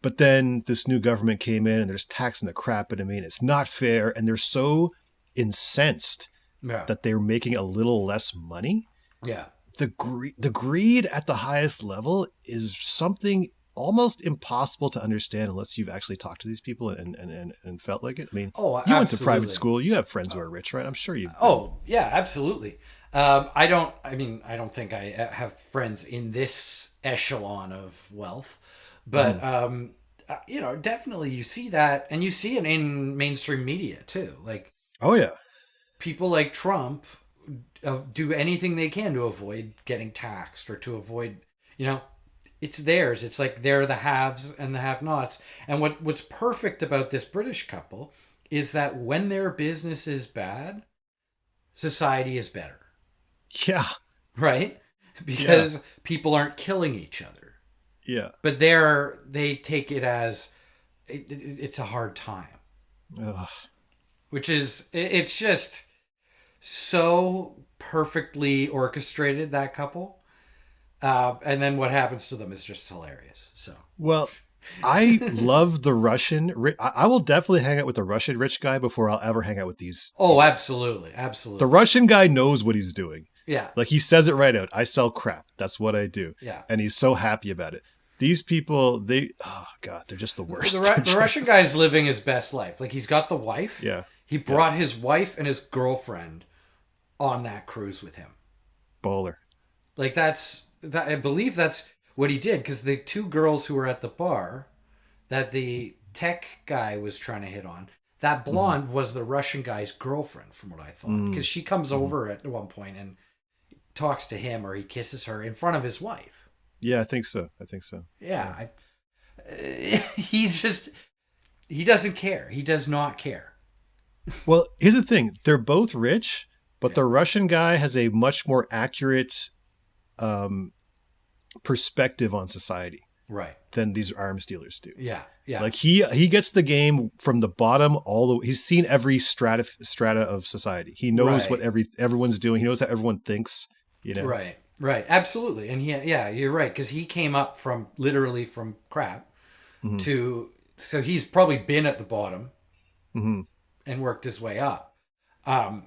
but then this new government came in and there's taxing the crap out of me and it's not fair. And they're so incensed that they're making a little less money. Yeah. The greed at the highest level is something almost impossible to understand unless you've actually talked to these people and felt like it. I mean, you went to private school. You have friends who are rich, right? I'm sure you. Oh, yeah, absolutely. I don't think I have friends in this echelon of wealth, but, definitely you see that, and you see it in mainstream media too. Like, oh yeah, people like Trump do anything they can to avoid getting taxed or to avoid, it's theirs. It's like they're the haves and the have-nots. And what's perfect about this British couple is that when their business is bad, society is better. Yeah. Right? Because people aren't killing each other. Yeah. But they take it as it's a hard time. Ugh. Which is, it's just so perfectly orchestrated, that couple. And then what happens to them is just hilarious. So, well, I love the Russian. I will definitely hang out with the Russian rich guy before I'll ever hang out with these. Oh, absolutely. Absolutely. The Russian guy knows what he's doing. Yeah. Like he says it right out. I sell crap. That's what I do. Yeah. And he's so happy about it. These people, oh God, they're just the worst. The Russian guy's living his best life. Like he's got the wife. Yeah. He brought his wife and his girlfriend on that cruise with him. Baller. Like I believe that's what he did, because the two girls who were at the bar that the tech guy was trying to hit on, that blonde was the Russian guy's girlfriend, from what I thought, because she comes over at one point and talks to him, or he kisses her in front of his wife. Yeah, I think so. Yeah. He doesn't care. He does not care. Well, here's the thing. They're both rich, but the Russian guy has a much more accurate perspective on society, right, than these arms dealers do. Yeah. Like he gets the game from the bottom he's seen every strata of society. He knows what everyone's doing. He knows how everyone thinks. Right, absolutely. And you're right, because he came up literally from crap so he's probably been at the bottom and worked his way up. And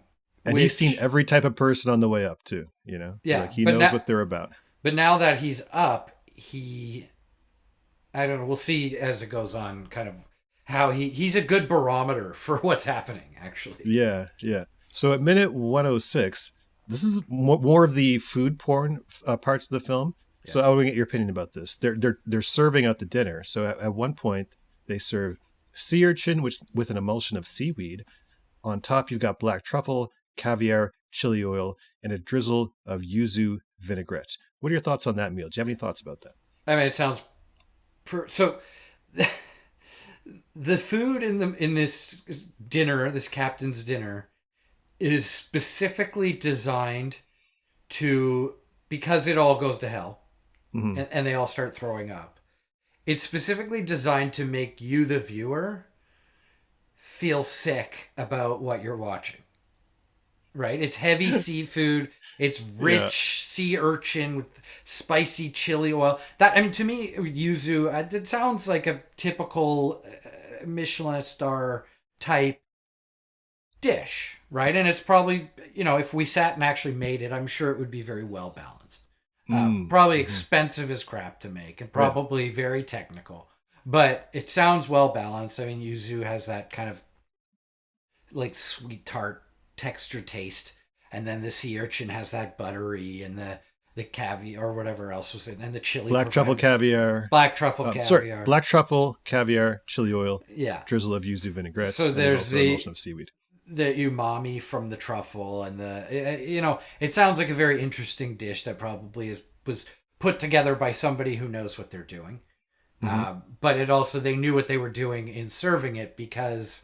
he's seen every type of person on the way up too. Yeah, like he knows what they're about. But now that he's up, I don't know, we'll see as it goes on kind of how he's a good barometer for what's happening, actually. Yeah. So at minute 106, this is more of the food porn parts of the film. Yeah. So I want to get your opinion about this. They're serving out the dinner. So at one point, they serve sea urchin with an emulsion of seaweed. On top, you've got black truffle, caviar, chili oil, and a drizzle of yuzu vinaigrette. What are your thoughts on that meal? Do you have any thoughts about that? I mean, it sounds so. The food in this dinner, this captain's dinner, is specifically designed because it all goes to hell, and they all start throwing up. It's specifically designed to make you, the viewer, feel sick about what you're watching. Right? It's heavy seafood. It's rich sea urchin with spicy chili oil. To me, yuzu, it sounds like a typical Michelin star type dish, right? And it's probably, if we sat and actually made it, I'm sure it would be very well balanced. Probably expensive as crap to make and probably very technical. But it sounds well balanced. I mean, yuzu has that kind of like sweet tart texture taste. And then the sea urchin has that buttery, and the the caviar or whatever else was in, and the chili. Black truffle caviar. Black truffle caviar. Sorry, black truffle caviar, chili oil. Yeah. Drizzle of yuzu vinaigrette. So there's the emulsion of seaweed. The umami from the truffle and it sounds like a very interesting dish that probably was put together by somebody who knows what they're doing. But it also, they knew what they were doing in serving it, because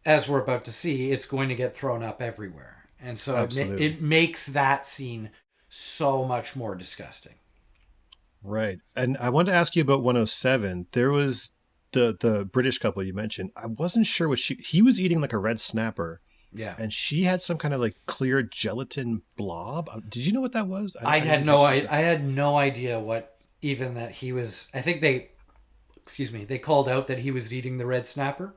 as we're about to see, it's going to get thrown up everywhere. And so it makes that scene so much more disgusting. Right. And I wanted to ask you about 107. There was the British couple you mentioned. I wasn't sure what he was eating like a red snapper. Yeah. And she had some kind of like clear gelatin blob. Did you know what that was? I had no idea what even that he was. I think they called out that he was eating the red snapper.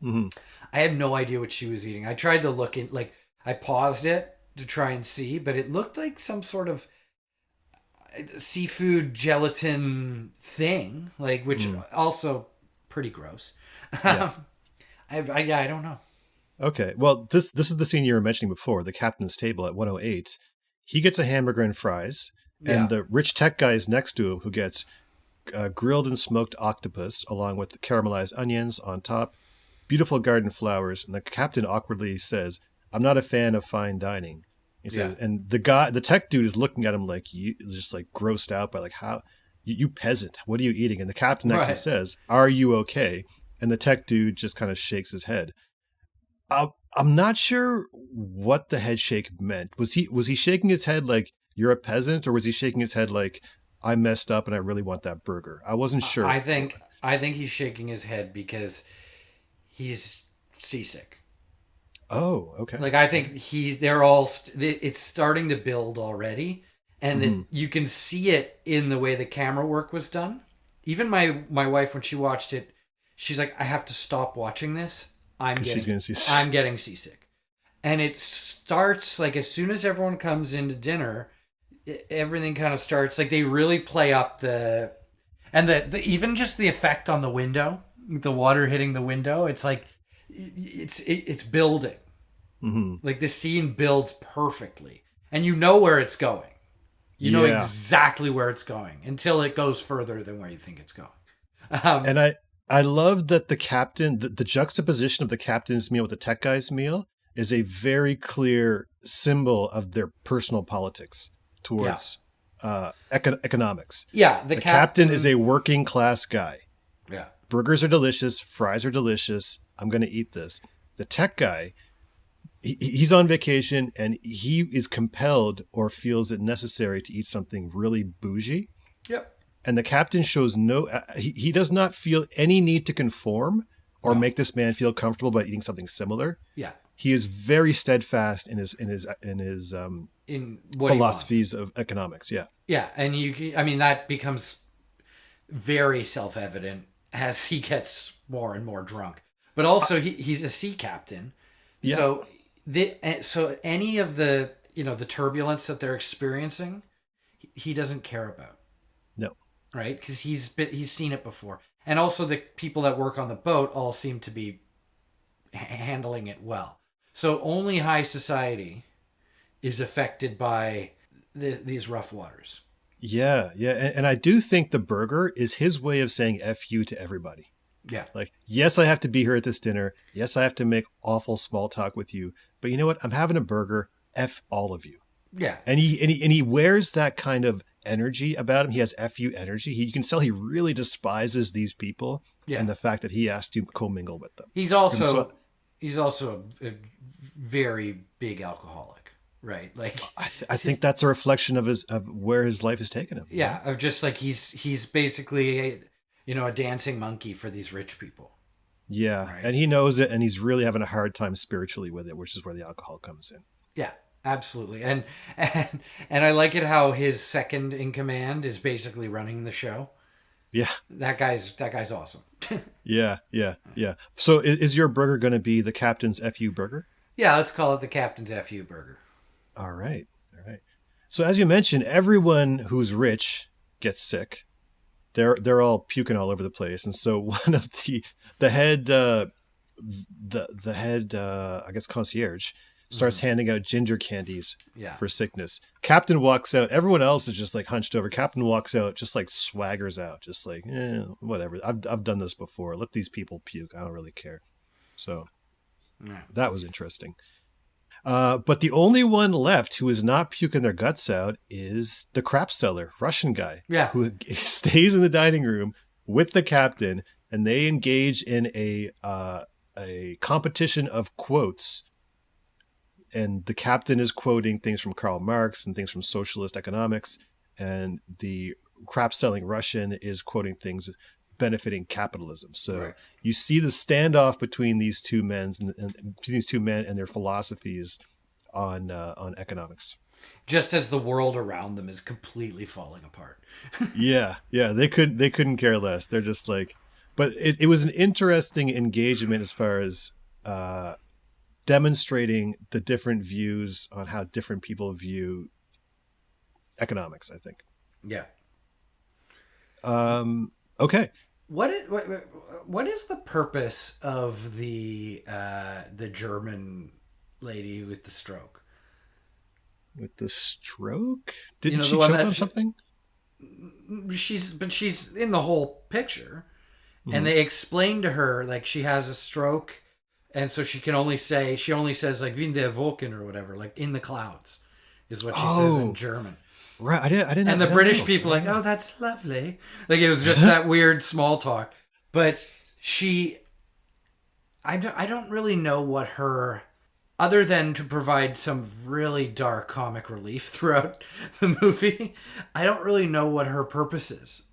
Mm-hmm. I had no idea what she was eating. I tried to look in, like I paused it to try and see, but it looked like some sort of seafood gelatin thing, like, which also pretty gross. Yeah. I don't know. Okay, well, this is the scene you were mentioning before, the captain's table at 108. He gets a hamburger and fries, and the rich tech guy is next to him, who gets grilled and smoked octopus, along with caramelized onions on top, beautiful garden flowers, and the captain awkwardly says, "I'm not a fan of fine dining." He says, and the tech dude is looking at him like, just like grossed out by like, how, you peasant, what are you eating? And the captain actually says, "Are you okay?" And the tech dude just kind of shakes his head. I'm not sure what the head shake meant. Was he shaking his head like, "You're a peasant," or was he shaking his head like, "I messed up and I really want that burger"? I wasn't sure. I think he's shaking his head because he's seasick. Oh, okay. Like, I think it's starting to build already, and you can see it in the way the camera work was done. Even my wife, when she watched it, she's like, "I have to stop watching this. I'm getting seasick." And it starts like as soon as everyone comes into dinner, everything kind of starts like they really play up the even just the effect on the window, the water hitting the window. It's like it's building. Mm-hmm. Like the scene builds perfectly, and you know where it's going. You know exactly where it's going until it goes further than where you think it's going. And I love that the captain, the juxtaposition of the captain's meal with the tech guy's meal is a very clear symbol of their personal politics towards economics. Yeah, the captain is a working class guy. Yeah. Burgers are delicious. Fries are delicious. I'm going to eat this. The tech guy, he's on vacation and he is compelled or feels it necessary to eat something really bougie. Yep. And the captain shows he does not feel any need to conform or make this man feel comfortable by eating something similar. Yeah. He is very steadfast in his philosophies of economics. Yeah. Yeah. And that becomes very self-evident as he gets more and more drunk, but also he's a sea captain. Yeah. So any of the turbulence that they're experiencing, he doesn't care about. No. Right? Because he's seen it before. And also the people that work on the boat all seem to be handling it well. So only high society is affected by these rough waters. Yeah, yeah. And I do think the burger is his way of saying F you to everybody. Yeah. Like, yes, I have to be here at this dinner. Yes, I have to make awful small talk with you. But you know what? I'm having a burger. F all of you. Yeah. And he wears that kind of energy about him. He has FU energy. You can tell he really despises these people and the fact that he has to commingle with them. He's also a very big alcoholic, right? Like I think that's a reflection of where his life has taken him. Yeah, of just like he's basically a dancing monkey for these rich people. Yeah, right? And he knows it, and he's really having a hard time spiritually with it, which is where the alcohol comes in. Yeah. Absolutely. And I like it how his second in command is basically running the show. Yeah. That guy's awesome. Yeah. So is your burger going to be the captain's FU burger? Yeah, let's call it the captain's FU burger. All right. So as you mentioned, everyone who's rich gets sick. They're all puking all over the place. And so one of the head I guess concierge starts handing out ginger candies Yeah. for sickness. Captain walks out. Everyone else is just like hunched over. Captain walks out, just like swaggers out, just like, whatever. I've done this before. Let these people puke. I don't really care. So that was interesting. But the only one left who is not puking their guts out is the crap seller, Russian guy, who stays in the dining room with the captain, and they engage in a competition of quotes. And the captain is quoting things from Karl Marx and things from socialist economics, and the crap-selling Russian is quoting things benefiting capitalism. So you see the standoff between these two men and their philosophies on economics. Just as the world around them is completely falling apart. yeah, they couldn't care less. They're just like, but it was an interesting engagement as far as demonstrating the different views on how different people view economics, I think. Yeah. Okay. What is the purpose of the German lady with the stroke? With the stroke? Didn't she choke on something? She's in the whole picture, and they explain to her like she has a stroke, and so she only says like "Wie in der Wolken" or whatever, like in the clouds, is what she says in German. Right, I didn't. And the British people like, oh, that's lovely. Like it was just that weird small talk. But I don't really know what her, other than to provide some really dark comic relief throughout the movie. I don't really know what her purpose is.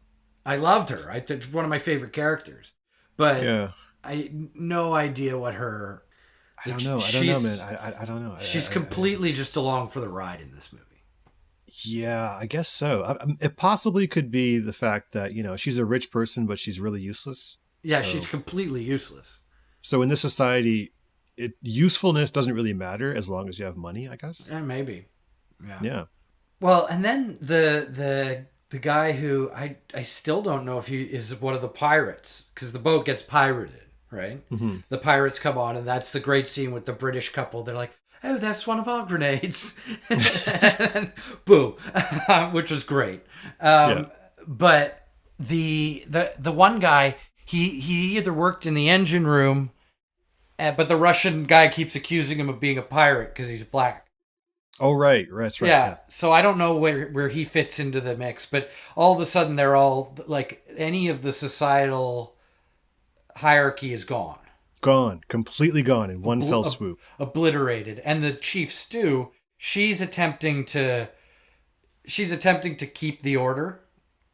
I loved her. It's one of my favorite characters, but I no idea what her. I don't know, man. I don't know. She's completely just along for the ride in this movie. Yeah, I guess so. It possibly could be the fact that, she's a rich person, but she's really useless. Yeah, she's completely useless. So in this society, usefulness doesn't really matter as long as you have money, I guess. Yeah, maybe. Yeah. Well, and then the guy who I still don't know if he is one of the pirates, because the boat gets pirated, right? Mm-hmm. The pirates come on, and that's the great scene with the British couple. They're like, oh, that's one of our grenades. And boom, which was great. But the one guy, he either worked in the engine room, but the Russian guy keeps accusing him of being a pirate because he's black. Oh, right. That's right. Yeah. So I don't know where he fits into the mix, but all of a sudden they're all like, any of the societal hierarchy is gone. Gone, completely gone in one fell swoop. Obliterated. And the chief stew, she's attempting to keep the order.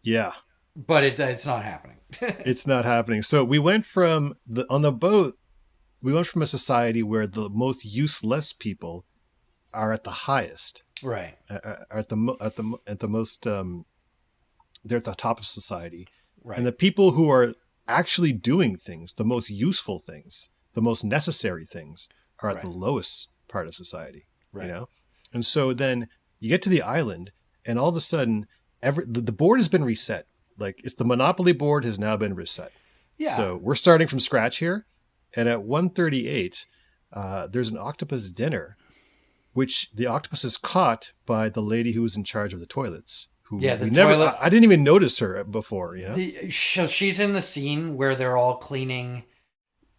Yeah. But it's not happening. It's not happening. So we went from on the boat, we went from a society where the most useless people are at the highest. Right. Are at the most they're at the top of society. Right. And the people who are actually doing things, the most useful things, the most necessary things, are at the lowest part of society. Right. And so then you get to the island, and all of a sudden the board has been reset. Like, it's the Monopoly board has now been reset. Yeah. So we're starting from scratch here, and at 1:38 there's an octopus dinner, which the octopus is caught by the lady who was in charge of the toilets. I didn't even notice her before. So she's in the scene where they're all cleaning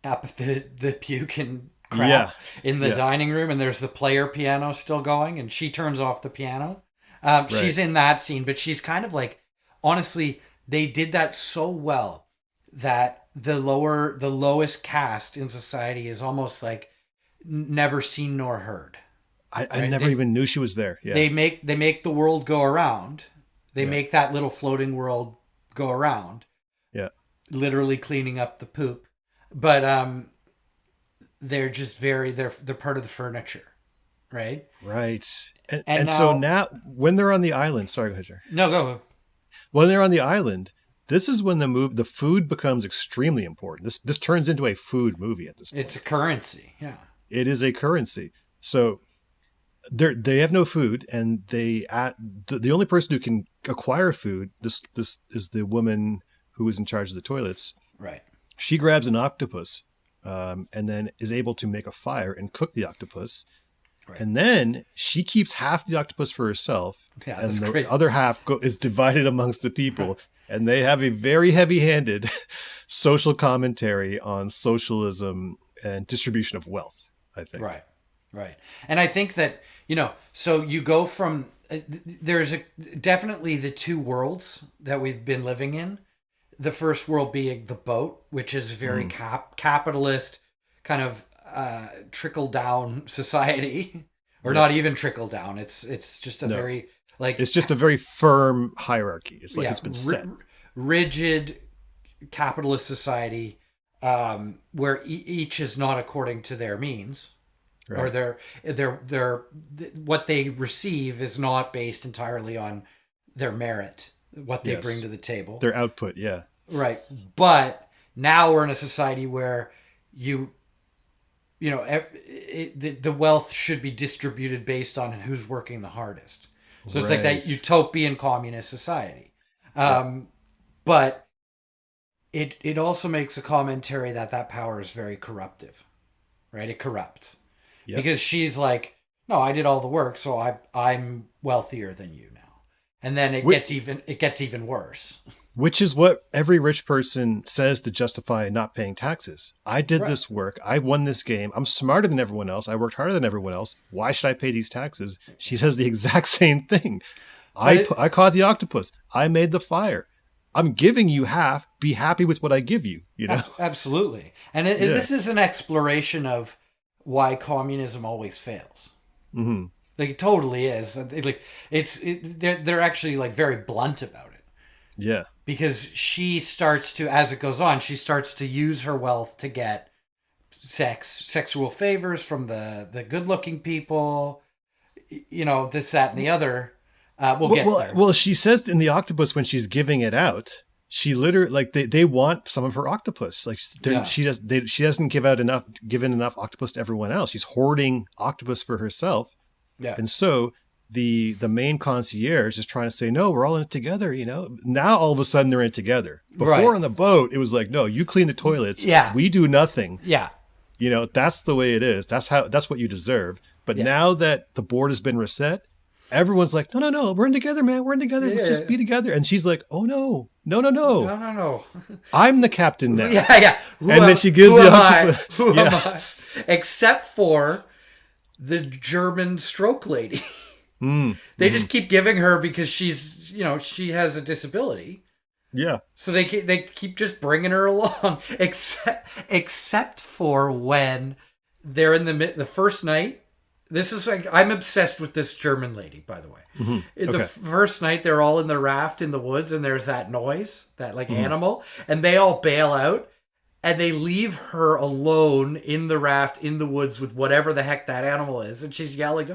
up the puke and crap in the dining room, and there's the player piano still going, and she turns off the piano. She's in that scene, but she's kind of like, honestly, they did that so well that the lowest caste in society is almost like never seen nor heard. I never even knew she was there. Yeah. They make the world go around. They make that little floating world go around. Yeah. Literally cleaning up the poop. But they're just they're part of the furniture. Right? Right. And now, so now when they're on the island, sorry, go ahead, Jerry. No, go. When they're on the island, this is when the food becomes extremely important. This turns into a food movie at this point. It's a currency. Yeah. It is a currency. So they have no food, and the only person who can acquire food, this is the woman who was in charge of the toilets. Right. She grabs an octopus, and then is able to make a fire and cook the octopus. Right. And then she keeps half the octopus for herself, Yeah, and that's the great. other half is divided amongst the people. And they have a very heavy-handed social commentary on socialism and distribution of wealth, I think. Right. Right. And I think that, so you go from there's definitely the two worlds that we've been living in. The first world being the boat, which is very capitalist, kind of trickle down society, or not even trickle down. It's just a very it's just a very firm hierarchy. It's like it's been set. Rigid capitalist society, where each is not according to their means. Right. Or their what they receive is not based entirely on their merit, what they bring to the table, their output. Yeah, right. But now we're in a society where the wealth should be distributed based on who's working the hardest. So it's like that utopian communist society. But it also makes a commentary that power is very corruptive, right? It corrupts. Yep. Because she's like, no, I did all the work, so I'm wealthier than you now, and then it gets even worse. Which is what every rich person says to justify not paying taxes. I did this work. I won this game. I'm smarter than everyone else. I worked harder than everyone else. Why should I pay these taxes? She says the exact same thing. I caught the octopus. I made the fire. I'm giving you half. Be happy with what I give you. Absolutely. And this is an exploration of why communism always fails. Mm-hmm. Like it totally is. They're actually like very blunt about it. Yeah. Because she starts to, as it goes on, she starts to use her wealth to get sexual favors from the good-looking people. This, that, and the other. We'll get there. Well, she says in the octopus when she's giving it out, she literally they want some of her octopus. Like she doesn't given enough octopus to everyone else. She's hoarding octopus for herself. Yeah. And so the main concierge is trying to say, no, we're all in it together. Now all of a sudden they're in it together. Before on the boat, it was like, no, you clean the toilets. Yeah. We do nothing. Yeah. That's the way it is. That's what you deserve. But now that the board has been reset, everyone's like, no, we're in together, man. We're in together. Let's just be together. And she's like, oh, no. No. I'm the captain now. Yeah. Then she gives the octopus. Who am I? Except for the German stroke lady. They just keep giving her because she's, she has a disability. Yeah. So they keep just bringing her along, except for when they're in the first night. This is like, I'm obsessed with this German lady, by the way. Mm-hmm. The first night, they're all in the raft in the woods, and there's that noise, that animal, and they all bail out, and they leave her alone in the raft in the woods with whatever the heck that animal is, and she's yelling,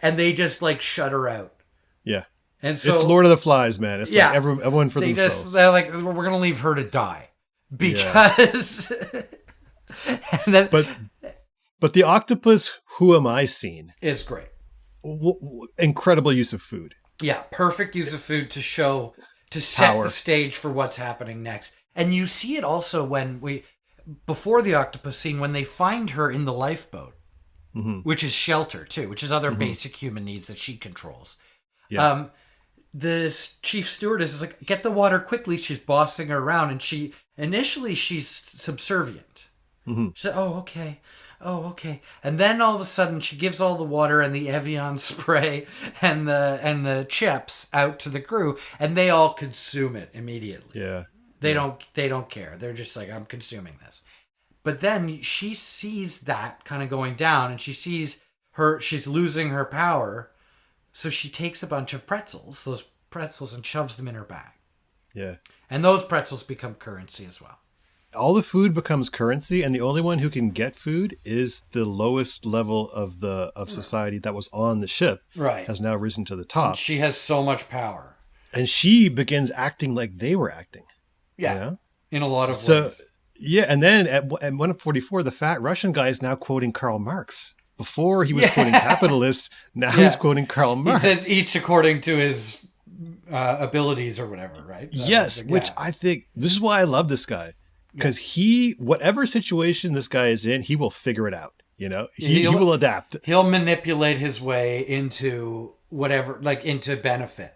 and they just like shut her out. Yeah. And so it's Lord of the Flies, man. It's like everyone for themselves. They're like, we're going to leave her to die because, and then. But the octopus, who am I seen? Is great. Incredible use of food. Yeah, perfect use of food to set the stage for what's happening next. And you see it also before the octopus scene, when they find her in the lifeboat, which is shelter too, which is other basic human needs that she controls. Yeah. This chief stewardess is like, get the water quickly. She's bossing her around, and she's subservient. She said, oh, okay. And then all of a sudden she gives all the water and the Evian spray and the chips out to the crew, and they all consume it immediately. Yeah. They don't care. They're just like, I'm consuming this. But then she sees that kind of going down, and she sees she's losing her power. So she takes a bunch of those pretzels, and shoves them in her bag. Yeah. And those pretzels become currency as well. All the food becomes currency, and the only one who can get food is the lowest level of society that was on the ship. Right. Has now risen to the top. And she has so much power. And she begins acting like they were acting. Yeah. In a lot of ways. Yeah, and then at 1:44, the fat Russian guy is now quoting Karl Marx. Before he was quoting capitalists, now he's quoting Karl Marx. He says each according to his abilities or whatever, right? Yes, which I think, this is why I love this guy. Because whatever situation this guy is in, he will figure it out. You know, he will adapt. He'll manipulate his way into whatever, like into benefit.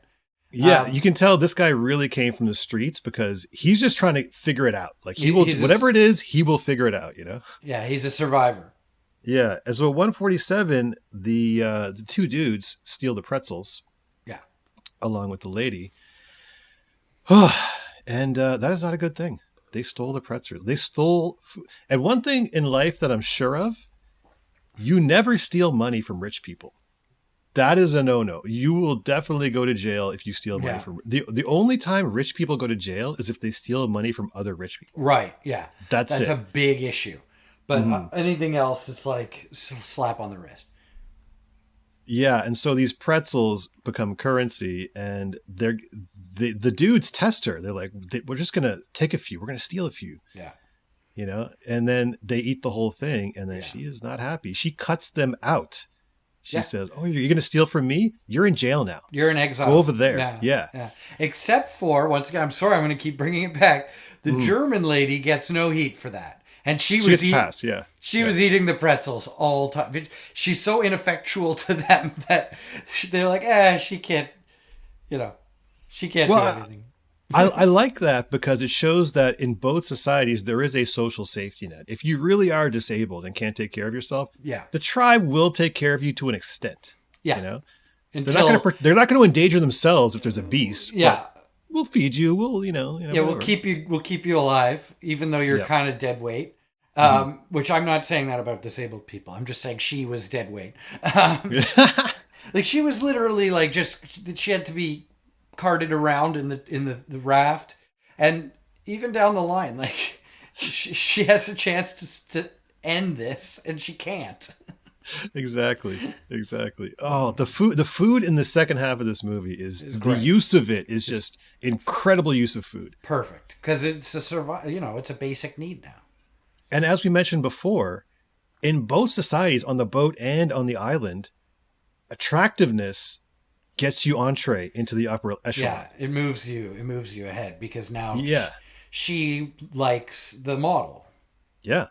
Yeah, you can tell this guy really came from the streets because he's just trying to figure it out. Like he will, whatever it is, he will figure it out, you know? Yeah, he's a survivor. Yeah. And so 147, the two dudes steal the pretzels. Yeah. Along with the lady. And that is not a good thing. They stole the pretzels. They stole food. And one thing in life that I'm sure of, you never steal money from rich people. That is a no-no. You will definitely go to jail if you steal money from the only time rich people go to jail is if they steal money from other rich people. Right. Yeah. That's a big issue. But anything else, it's like slap on the wrist. Yeah, and so these pretzels become currency, and the dudes test her. They're like, we're just gonna take a few. We're gonna steal a few. Yeah. You know, and then they eat the whole thing, and then she is not happy. She cuts them out. She says, "Oh, you're going to steal from me? You're in jail now. You're in exile. Go over there." Yeah. Except for, once again, I'm sorry, I'm going to keep bringing it back. The German lady gets no heat for that. And she was was eating the pretzels all the time. She's so ineffectual to them that they're like, she can't, she can't do anything. I like that because it shows that in both societies, there is a social safety net. If you really are disabled and can't take care of yourself, the tribe will take care of you to an extent. Yeah. You know, they're not going to endanger themselves if there's a beast. Yeah. We'll feed you. We'll, we'll keep you alive, even though you're kind of dead weight. Which I'm not saying that about disabled people. I'm just saying she was dead weight. Like she was literally like she had to be carted around in the raft, and even down the line, like she has a chance to end this and she can't. Exactly. Oh, the food in the second half of this movie is the use of it is just incredible use of food. Perfect, because it's it's a basic need now. And as we mentioned before, in both societies, on the boat and on the island, attractiveness gets you entree into the upper echelon. Yeah, it moves you ahead because now she likes the model. Yeah.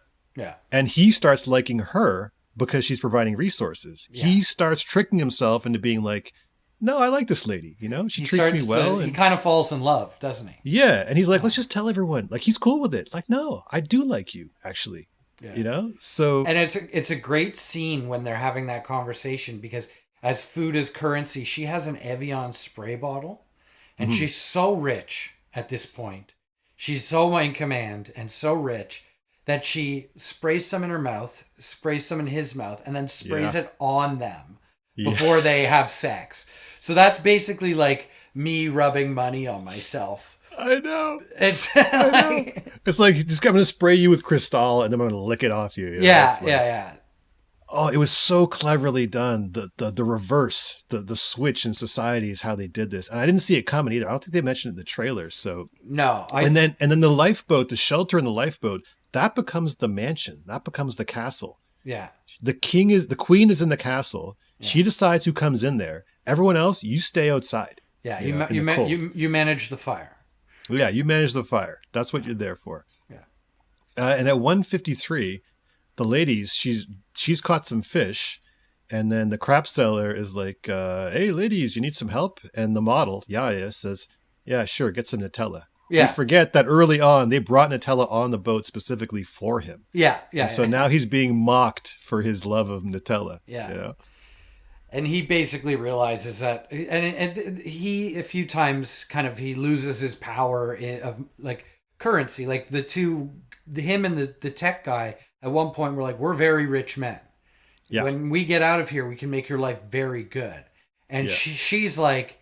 And he starts liking her because she's providing resources. Yeah. He starts tricking himself into being like, no, I like this lady. She treats me well. He kind of falls in love, doesn't he? Yeah. And he's like, let's just tell everyone. Like, he's cool with it. Like, no, I do like you, actually. Yeah. So. And it's a great scene when they're having that conversation because as food is currency, she has an Evian spray bottle, and she's so rich at this point. She's so in command and so rich that she sprays some in her mouth, sprays some in his mouth, and then sprays it on them before they have sex. So that's basically like me rubbing money on myself. I know. It's like I'm going to spray you with Cristal, and then I'm going to lick it off you. Yeah. Oh, it was so cleverly done. The reverse, the switch in society is how they did this. And I didn't see it coming either. I don't think they mentioned it in the trailer. So no. And then the lifeboat, the shelter in the lifeboat, that becomes the mansion. That becomes the castle. Yeah. The queen is in the castle. Yeah. She decides who comes in there. Everyone else, you stay outside. Yeah. You manage the fire. Yeah. You manage the fire. That's what you're there for. Yeah. And at 153. The ladies, she's caught some fish, and then the crap seller is like, hey, ladies, you need some help? And the model, Yaya, says, yeah, sure, get some Nutella. Yeah. They forget that early on, they brought Nutella on the boat specifically for him. Yeah. So now he's being mocked for his love of Nutella. Yeah. And he basically realizes that, and he, a few times, he loses his power of, like, currency. Like, him and the tech guy, at one point, we're like, we're very rich men. Yeah. When we get out of here, we can make your life very good. And she's like,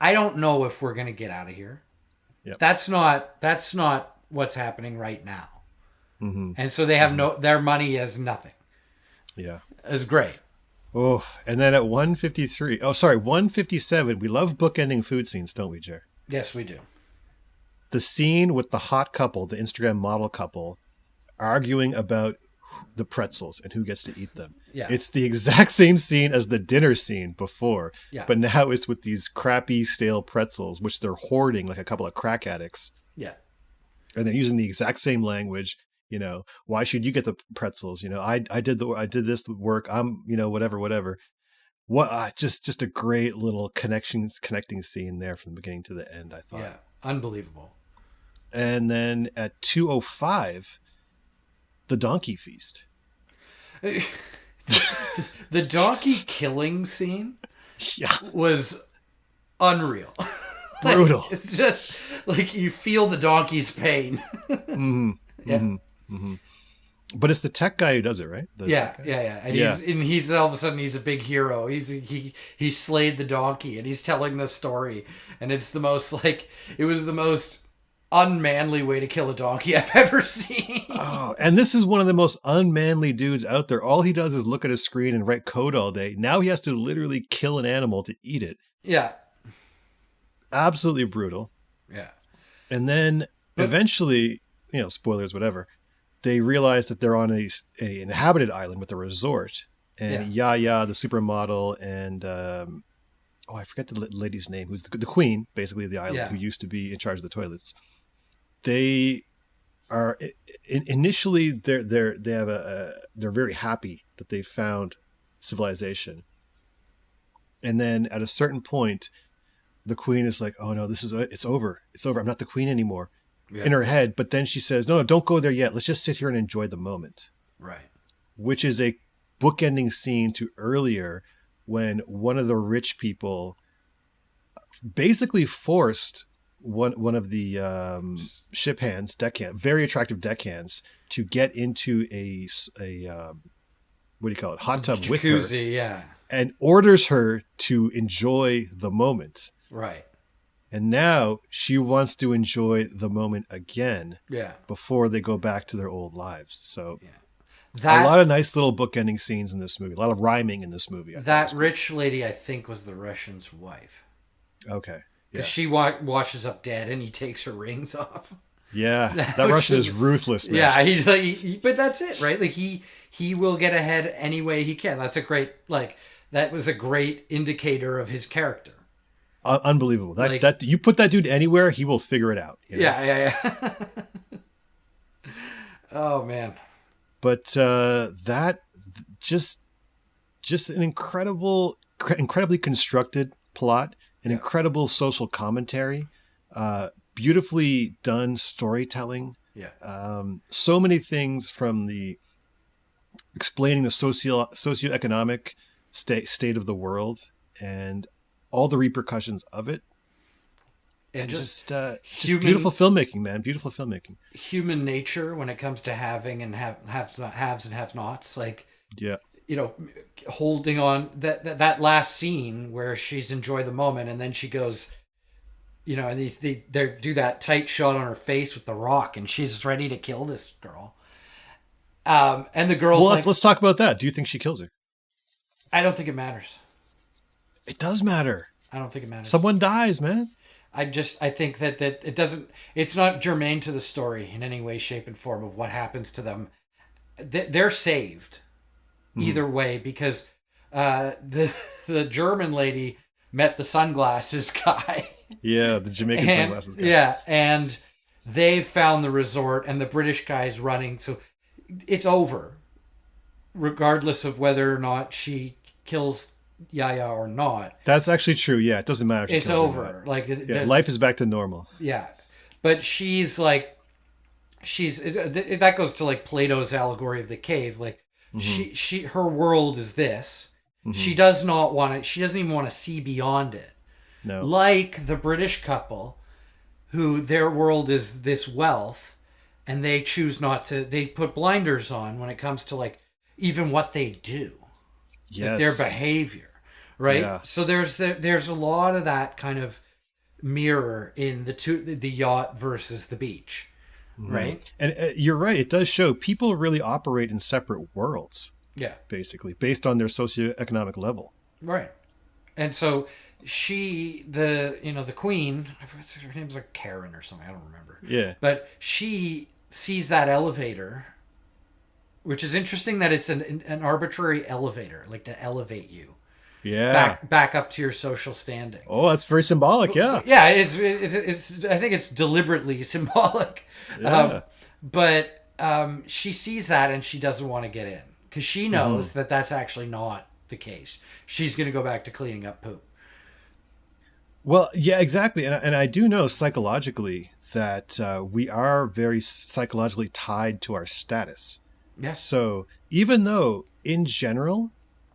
I don't know if we're going to get out of here. Yep. That's not what's happening right now. Mm-hmm. And so they have their money is nothing. Yeah. It's great. Oh, and then at 157, we love bookending food scenes, don't we, Jer? Yes, we do. The scene with the hot couple, the Instagram model couple, arguing about the pretzels and who gets to eat them. Yeah. It's the exact same scene as the dinner scene before, but now it's with these crappy, stale pretzels, which they're hoarding like a couple of crack addicts. Yeah. And they're using the exact same language. Why should you get the pretzels? I did this work. I'm, whatever. What just a great little connecting scene there from the beginning to the end, I thought. Yeah, unbelievable. And then at 2:05, the donkey feast. The donkey killing scene Yeah. was unreal. Brutal. It's just like you feel the donkey's pain. Mm-hmm. Yeah. Mm-hmm. Mm-hmm. But it's the tech guy who does it, right? Yeah. And he's all of a sudden he's a big hero. He slayed the donkey and he's telling the story, and it's the most it was the most unmanly way to kill a donkey I've ever seen. Oh, and this is one of the most unmanly dudes out there. All he does is look at a screen and write code all day. Now he has to literally kill an animal to eat it. Yeah. Absolutely brutal. Yeah. And then eventually, spoilers, whatever, they realize that they're on a inhabited island with a resort. And Yaya, the supermodel, and I forget the lady's name, who's the queen, basically, of the island, who used to be in charge of the toilets. They are initially they're very happy that they found civilization, and then at a certain point, the queen is like, "Oh no, it's over. It's over. I'm not the queen anymore." Yeah. In her head, but then she says, "No, don't go there yet. Let's just sit here and enjoy the moment." Right. Which is a bookending scene to earlier, when one of the rich people basically forced one of the deckhands, very attractive deckhands, to get into a what do you call it, hot tub with her, and orders her to enjoy the moment. Right. And now she wants to enjoy the moment again. Yeah. Before they go back to their old lives. So a lot of nice little bookending scenes in this movie. A lot of rhyming in this movie. That rich lady, I think, was the Russian's wife. Okay. Because she washes up dead and he takes her rings off. Yeah. That Russian is ruthless, man. Yeah. He's like, but that's it, right? Like he will get ahead any way he can. That's a great, that was a great indicator of his character. Unbelievable. That you put that dude anywhere, he will figure it out. Yeah. Oh man. But that just an incredibly constructed plot, an incredible social commentary, beautifully done storytelling. Yeah. So many things from the explaining the socioeconomic state of the world and all the repercussions of it. And just beautiful filmmaking, man. Beautiful filmmaking. Human nature when it comes to having and haves and have-nots. Holding on that last scene where she's enjoy the moment and then she goes, and they do that tight shot on her face with the rock and she's ready to kill this girl. And the girl's let's talk about that. Do you think she kills her? I don't think it matters. It does matter. I don't think it matters. Someone dies, man. I think that it doesn't. It's not germane to the story in any way, shape, and form of what happens to them. They're saved either way because the German lady met the sunglasses guy. Yeah, the Jamaican sunglasses guy. Yeah, and they've found the resort, and the British guy's running, so it's over, regardless of whether or not she kills Yaya or not. That's actually true. Yeah, it doesn't matter. It's over. Life is back to normal. Yeah, but she's that goes to Plato's allegory of the cave. Her world is this. Mm-hmm. She does not want it. She doesn't even want to see beyond it. No. Like the British couple, who their world is this wealth, and they choose not to. They put blinders on when it comes to even what they do. Yes. Their behavior. Right. Yeah. So there's a lot of that kind of mirror in the yacht versus the beach. Mm-hmm. Right. And you're right. It does show people really operate in separate worlds. Yeah. Basically, based on their socioeconomic level. Right. And so the queen, I forget, her name's Karen or something. I don't remember. Yeah. But she sees that elevator, which is interesting that it's an arbitrary elevator, to elevate you. Yeah. Back up to your social standing. Oh, that's very symbolic. Yeah. Yeah. It's I think it's deliberately symbolic. Yeah. But she sees that and she doesn't want to get in because she knows that that's actually not the case. She's going to go back to cleaning up poop. Well, yeah, exactly. And I do know psychologically that we are very psychologically tied to our status. Yes. So even though in general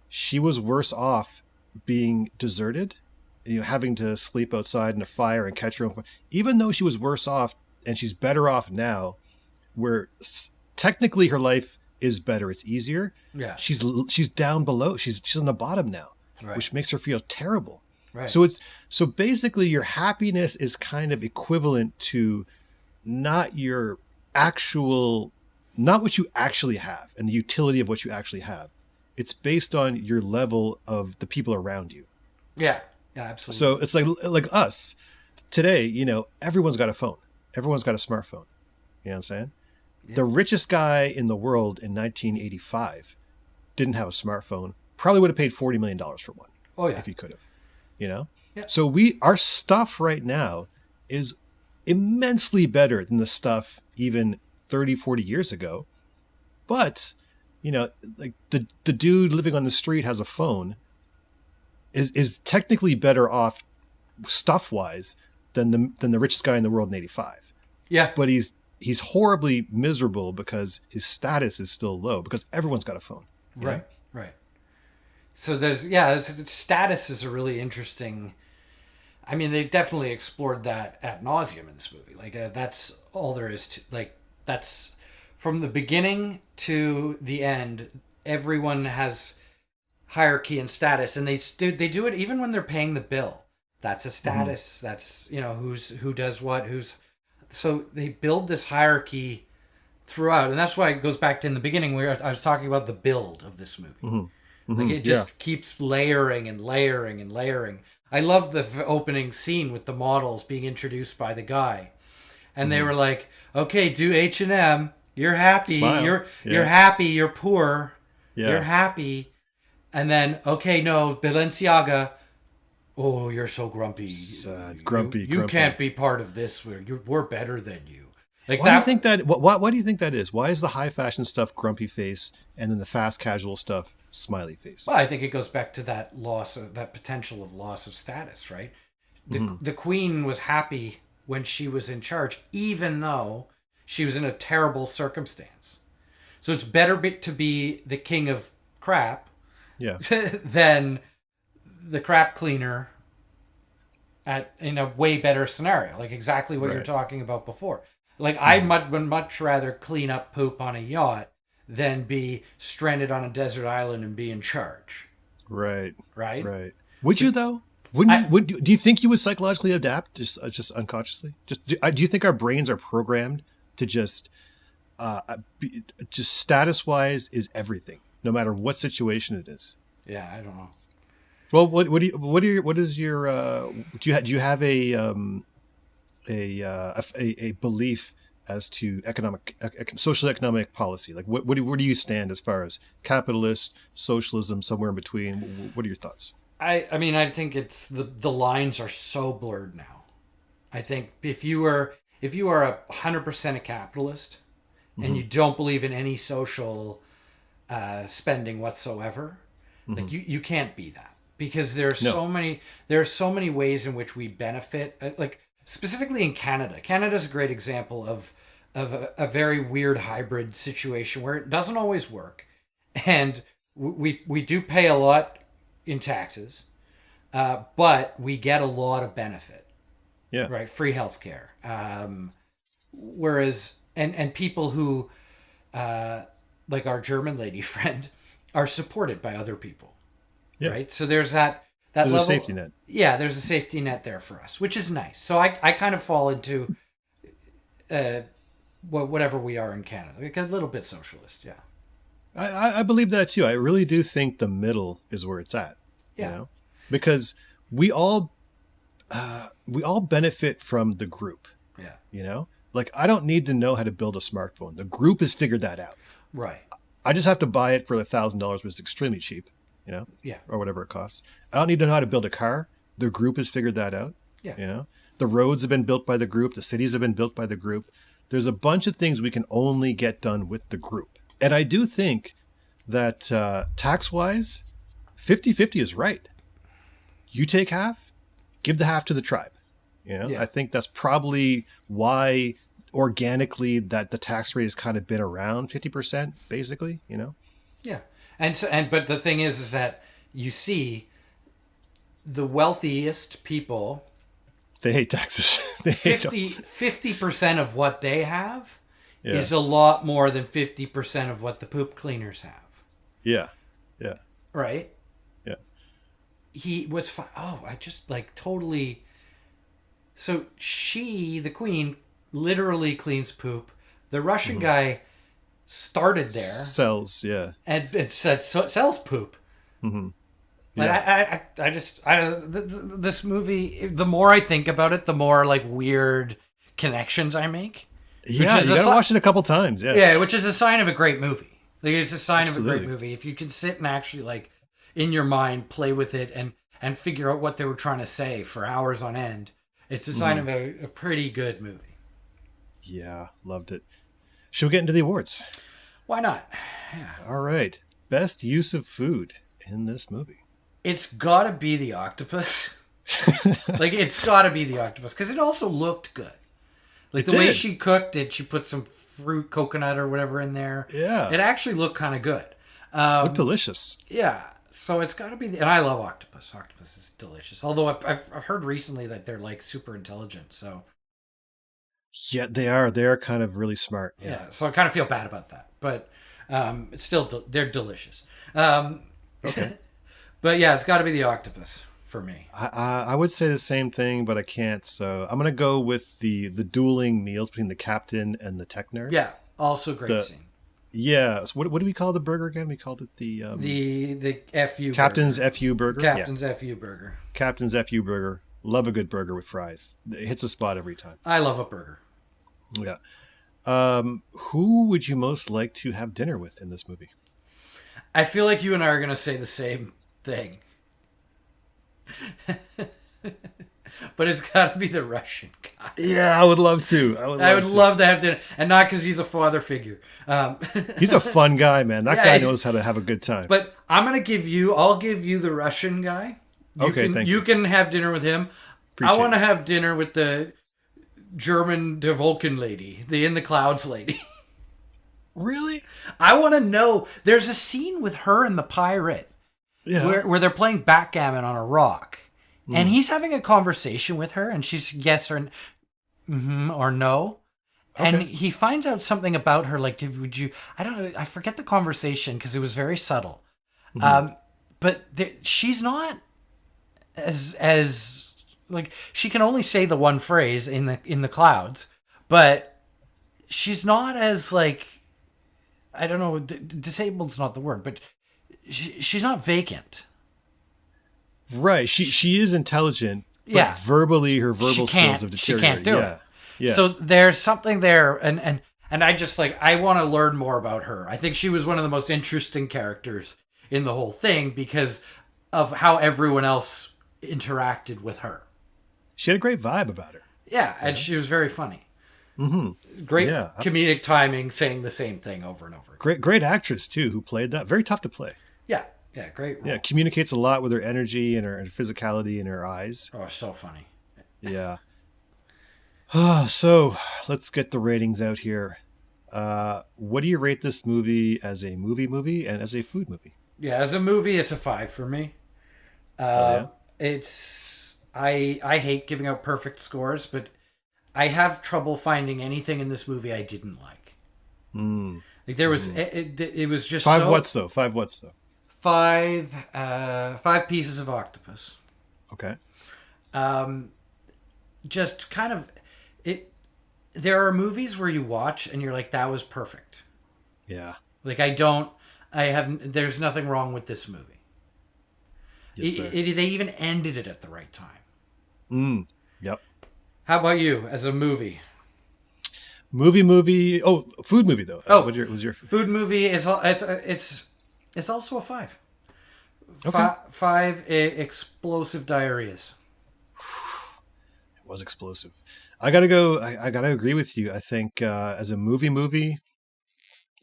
she was worse off being deserted, having to sleep outside in a fire and catch her own fire, even though she was worse off and she's better off now, where technically her life is better, it's easier. Yeah. She's down below. She's on the bottom now, Right. which makes her feel terrible. Right. So basically your happiness is kind of equivalent to not what you actually have and the utility of what you actually have. It's based on your level of the people around you. Yeah. Yeah, absolutely. So it's like us today, everyone's got a phone. Everyone's got a smartphone. You know what I'm saying? Yeah. The richest guy in the world in 1985 didn't have a smartphone. Probably would have paid $40 million for one. Oh yeah. If he could have. Yeah. So our stuff right now is immensely better than the stuff even 30, 40 years ago. But, like the dude living on the street has a phone is technically better off stuff wise than the richest guy in the world in 85. Yeah. But he's horribly miserable because his status is still low because everyone's got a phone. Right. So status is a really interesting. I mean, they definitely explored that ad nauseum in this movie. Like that's all there is to that's from the beginning to the end. Everyone has hierarchy and status, and they do it even when they're paying the bill. That's a status. Mm-hmm. That's who does what. So they build this hierarchy throughout, and that's why it goes back to in the beginning where I was talking about the build of this movie. Mm-hmm. Like it just keeps layering and layering and layering. I love the opening scene with the models being introduced by the guy, and they were like, "Okay, do H&M. You're happy. Smile. You're happy. You're poor. Yeah. You're happy." And then, okay, no, Balenciaga. Oh, you're so grumpy. Sad, grumpy. You can't be part of this. We're better than you. Like why do you think that? Why do you think that is? Why is the high fashion stuff grumpy face, and then the fast casual stuff smiley face? Well, I think it goes back to that potential of loss of status, right? The queen was happy when she was in charge, even though she was in a terrible circumstance. So it's better to be the king of crap, than the crap cleaner in a way better scenario, like exactly what you're talking about before. Like I would much rather clean up poop on a yacht than be stranded on a desert island and be in charge. Right. Would you though? Do you think you would psychologically adapt just unconsciously? Do you think our brains are programmed to just status wise is everything, no matter what situation it is? Yeah, I don't know. Well, do you have a belief as to social economic policy? Like where do you stand as far as capitalist, socialism, somewhere in between? What are your thoughts? I mean, I think it's the lines are so blurred now. I think if you are 100% a capitalist and you don't believe in any social spending whatsoever, like you can't be that, because there are so many ways in which we benefit. Like specifically in Canada. Canada's a great example of a very weird hybrid situation where it doesn't always work, and we do pay a lot in taxes, but we get a lot of benefit. Yeah. Right. Free healthcare. Whereas and people who like our German lady friend are supported by other people. Yeah. Right. So there's there's level, a safety net. Yeah, there's a safety net there for us, which is nice. So I kind of fall into whatever we are in Canada, like a little bit socialist. Yeah. I believe that too. I really do think the middle is where it's at. Yeah. You know? Because we all benefit from the group. Yeah. You know? Like I don't need to know how to build a smartphone. The group has figured that out. Right. I just have to buy it for $1,000, which is extremely cheap, you know? Yeah. Or whatever it costs. I don't need to know how to build a car. The group has figured that out. Yeah. You know? The roads have been built by the group. The cities have been built by the group. there's a bunch of things we can only get done with the group. And I do think that tax-wise, 50-50 is right. You take half, give the half to the tribe. Yeah. I think that's probably why organically that the tax rate has kind of been around 50%, basically, Yeah. But the thing is that you see the wealthiest people, they hate taxes. They hate 50% of what they have is a lot more than 50% of what the poop cleaners have. Yeah. Yeah. Right? Yeah. He was fine. Oh, I just totally. So the queen, literally cleans poop. The Russian guy started there. Sells, yeah. And it says sells poop. Mm-hmm. Yeah. This movie, the more I think about it, the more weird connections I make. Yeah, you gotta watch it a couple times. Yeah. Yeah, which is a sign of a great movie. It's a sign of a great movie. If you can sit and actually in your mind play with it and figure out what they were trying to say for hours on end, it's a sign of a pretty good movie. Yeah, loved it. Should we get into the awards? Why not? Yeah. All right. Best use of food in this movie. It's got to be the octopus. It's got to be the octopus because it also looked good. The way she cooked it, she put some fruit, coconut or whatever in there. Yeah. It actually looked kind of good. Looked delicious. Yeah. So it's got to be... and I love octopus. Octopus is delicious. Although I've heard recently that they're super intelligent, so... Yeah, they are. They're kind of really smart. Yeah, so I kind of feel bad about that. But it's still... they're delicious. Okay. But yeah, it's got to be the octopus for me. I would say the same thing, but I can't. So I'm going to go with the dueling meals between the captain and the tech nerd. Yeah, also a great scene. Yeah. So what do we call the burger again? We called it the FU Captain's burger. FU burger. Captain's FU burger. Captain's FU burger. Love a good burger with fries. It hits a spot every time. I love a burger. Yeah. Who would you most like to have dinner with in this movie? I feel like you and I are going to say the same thing. But it's got to be the Russian guy. Yeah, I would love to. I would love to have dinner, and not because he's a father figure. He's a fun guy, man. That guy knows how to have a good time. But I'll give you the Russian guy. You can have dinner with him. I want to have dinner with the German De Vulcan lady, the In the Clouds lady. Really? I want to know. There's a scene with her and the pirate where they're playing backgammon on a rock. And he's having a conversation with her, and she's yes or or no. Okay. And he finds out something about her, would you... I don't know, I forget the conversation because it was very subtle. But she's not as she can only say the one phrase in the clouds, but she's not as I don't know, disabled's not the word, but she's not vacant. Right. She is intelligent, but verbally her verbal skills have deteriorated. She can't do it. Yeah. So there's something there, and I just I want to learn more about her. I think she was one of the most interesting characters in the whole thing because of how everyone else interacted with her. She had a great vibe about her. Yeah, and she was very funny. Mm-hmm. Great comedic timing, saying the same thing over and over again. Great actress too, who played that. Very tough to play. Yeah, great role. Yeah, communicates a lot with her energy and her physicality and her eyes. Oh, so funny. Yeah. So let's get the ratings out here. What do you rate this movie as a movie and as a food movie? Yeah, as a movie, it's a 5 for me. It's I hate giving out perfect scores, but I have trouble finding anything in this movie I didn't like. There was it was just 5 what's though? 5 what's though? 5 pieces of octopus. Okay. Just kind of it. There are movies where you watch and you're like, that was perfect. Yeah. There's nothing wrong with this movie. Yes, They even ended it at the right time. Yep. How about you as a movie? Movie. Oh, food movie though. Oh, what was your food movie? It's also a 5. Okay. 5 explosive diarrheas. It was explosive. I gotta go. I gotta agree with you. I think as a movie,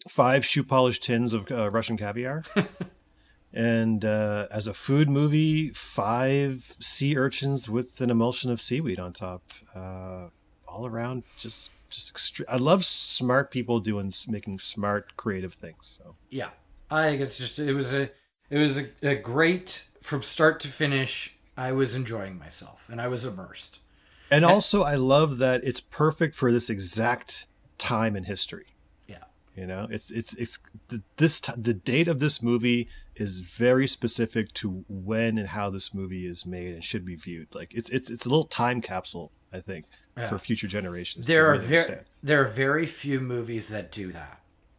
5 shoe polish tins of Russian caviar, and as a food movie, 5 sea urchins with an emulsion of seaweed on top. All around, I love smart people making smart, creative things. So Yeah, I think it's just it was a great from start to finish. I was enjoying myself and I was immersed. and also I love that it's perfect for this exact time in history. Yeah, You know, the date of this movie is very specific to when and how this movie is made and should be viewed. Like it's a little time capsule, I think, for future generations. there are very few movies that do that.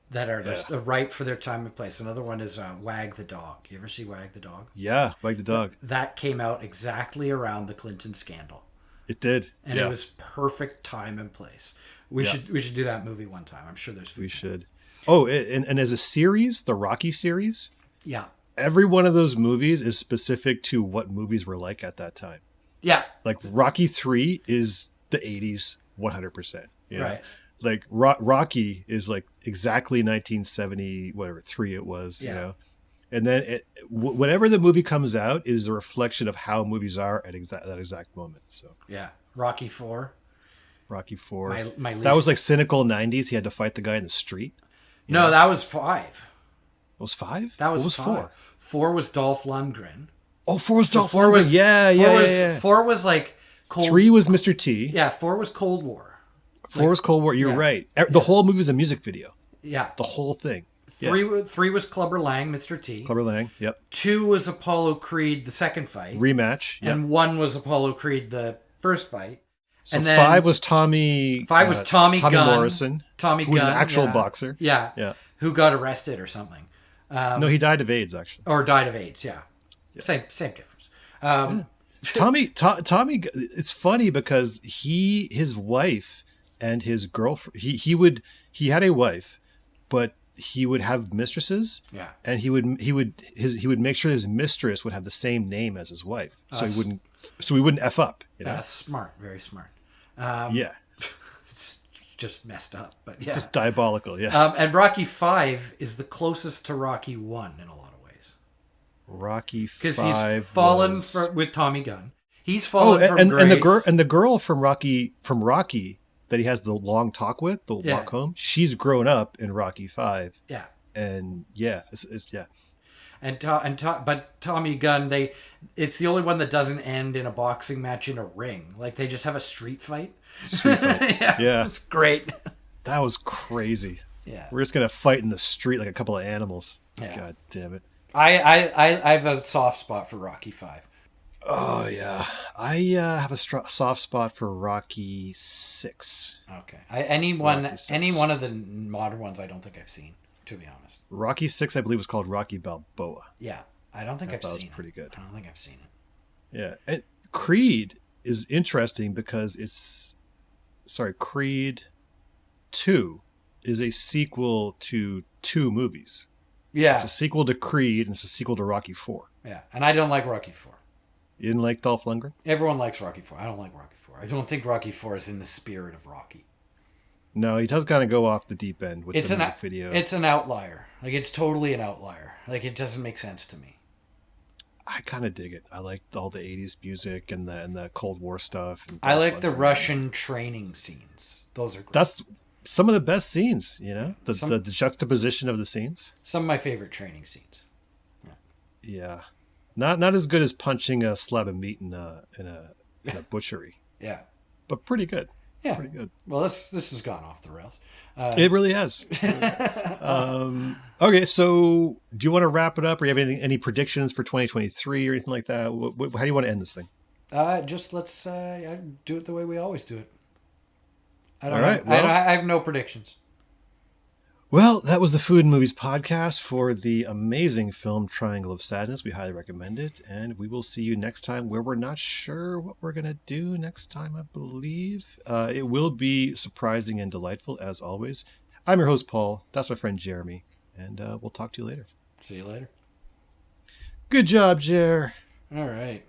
That are just right for their time and place. Another one is Wag the Dog. You ever see Wag the Dog? Yeah, like the dog. That came out exactly around the Clinton scandal. It did, And it was perfect time and place. We should do that movie one time. I'm sure there's. We should. Oh, and as a series, the Rocky series. Yeah. Every one of those movies is specific to what movies were like at that time. Yeah. Like Rocky 3 is the 80s, 100%. Right. Like Rocky is like exactly 1970, whatever 3 it was. Yeah. You know, and then whenever the movie comes out is a reflection of how movies are at that exact moment. So Yeah. Rocky 4. Rocky 4. My least... That was like cynical 90s. He had to fight the guy in the street. No, that was 5. It was 5? That was, what was 5. 4? 4 was Dolph Lundgren. Oh, 4 was Dolph Lundgren. Was, yeah. 4 was like Cold... 3 was Mr. T. Yeah, 4 was Cold War. 4 was Cold War. You're right. The whole movie was a music video. Yeah. The whole thing. 3 was Clubber Lang, Mr. T. Clubber Lang, yep. 2 was Apollo Creed, the second fight. Rematch. Yep. And 1 was Apollo Creed, the first fight. So and then 5 was Tommy. 5 was Tommy Gunn. Morrison. Tommy who was Gunn, an actual boxer. Yeah. Who got arrested or something. No, he died of AIDS, actually. Or died of AIDS, yeah. Same difference. Tommy, it's funny because his wife and his girlfriend, he had a wife, but he would have mistresses. Yeah. And he would make sure his mistress would have the same name as his wife. So he wouldn't F up. You know? That's smart, very smart. Yeah. It's just messed up, but yeah. Just diabolical, yeah. And Rocky 5 is the closest to Rocky 1 in a lot of ways. Rocky 5 because he's fallen with Tommy Gunn. He's fallen from grace. And the girl from Rocky that he has the long talk with, the walk home, she's grown up in Rocky 5. Yeah. And it's But Tommy Gunn, it's the only one that doesn't end in a boxing match in a ring. Like they just have a street fight. Yeah. It's great. That was crazy. Yeah. We're just gonna fight in the street like a couple of animals. Yeah. God damn it. I have a soft spot for Rocky 5. Oh yeah, I have a soft spot for Rocky 6. Okay, any one of the modern ones I don't think I've seen, to be honest. Rocky 6, I believe, was called Rocky Balboa. Yeah, I don't think I've seen it. Pretty good. I don't think I've seen it. Yeah, and Creed is interesting because Creed 2 is a sequel to 2 movies. Yeah, it's a sequel to Creed and it's a sequel to Rocky 4. Yeah, and I don't like Rocky 4. You didn't like Dolph Lundgren? Everyone likes Rocky 4. I don't like Rocky 4. I don't think Rocky 4 is in the spirit of Rocky. No, he does kind of go off the deep end with the music video. It's an outlier. Like, it's totally an outlier. Like, it doesn't make sense to me. I kind of dig it. I like all the 80s music and the Cold War stuff. And I like the Russian training scenes. Those are great. That's some of the best scenes, you know? The juxtaposition of the scenes. Some of my favorite training scenes. Yeah. Not as good as punching a slab of meat in a butchery. Yeah. But pretty good. Yeah. Pretty good. Well, this has gone off the rails. It really has. Okay, so do you want to wrap it up, or you have any predictions for 2023 or anything like that? How do you want to end this thing? Just let's do it the way we always do it. I have no predictions. Well, that was the Food and Movies podcast for the amazing film Triangle of Sadness. We highly recommend it, and we will see you next time, where we're not sure what we're going to do next time, I believe. It will be surprising and delightful, as always. I'm your host, Paul. That's my friend, Jeremy, and we'll talk to you later. See you later. Good job, Jer. All right.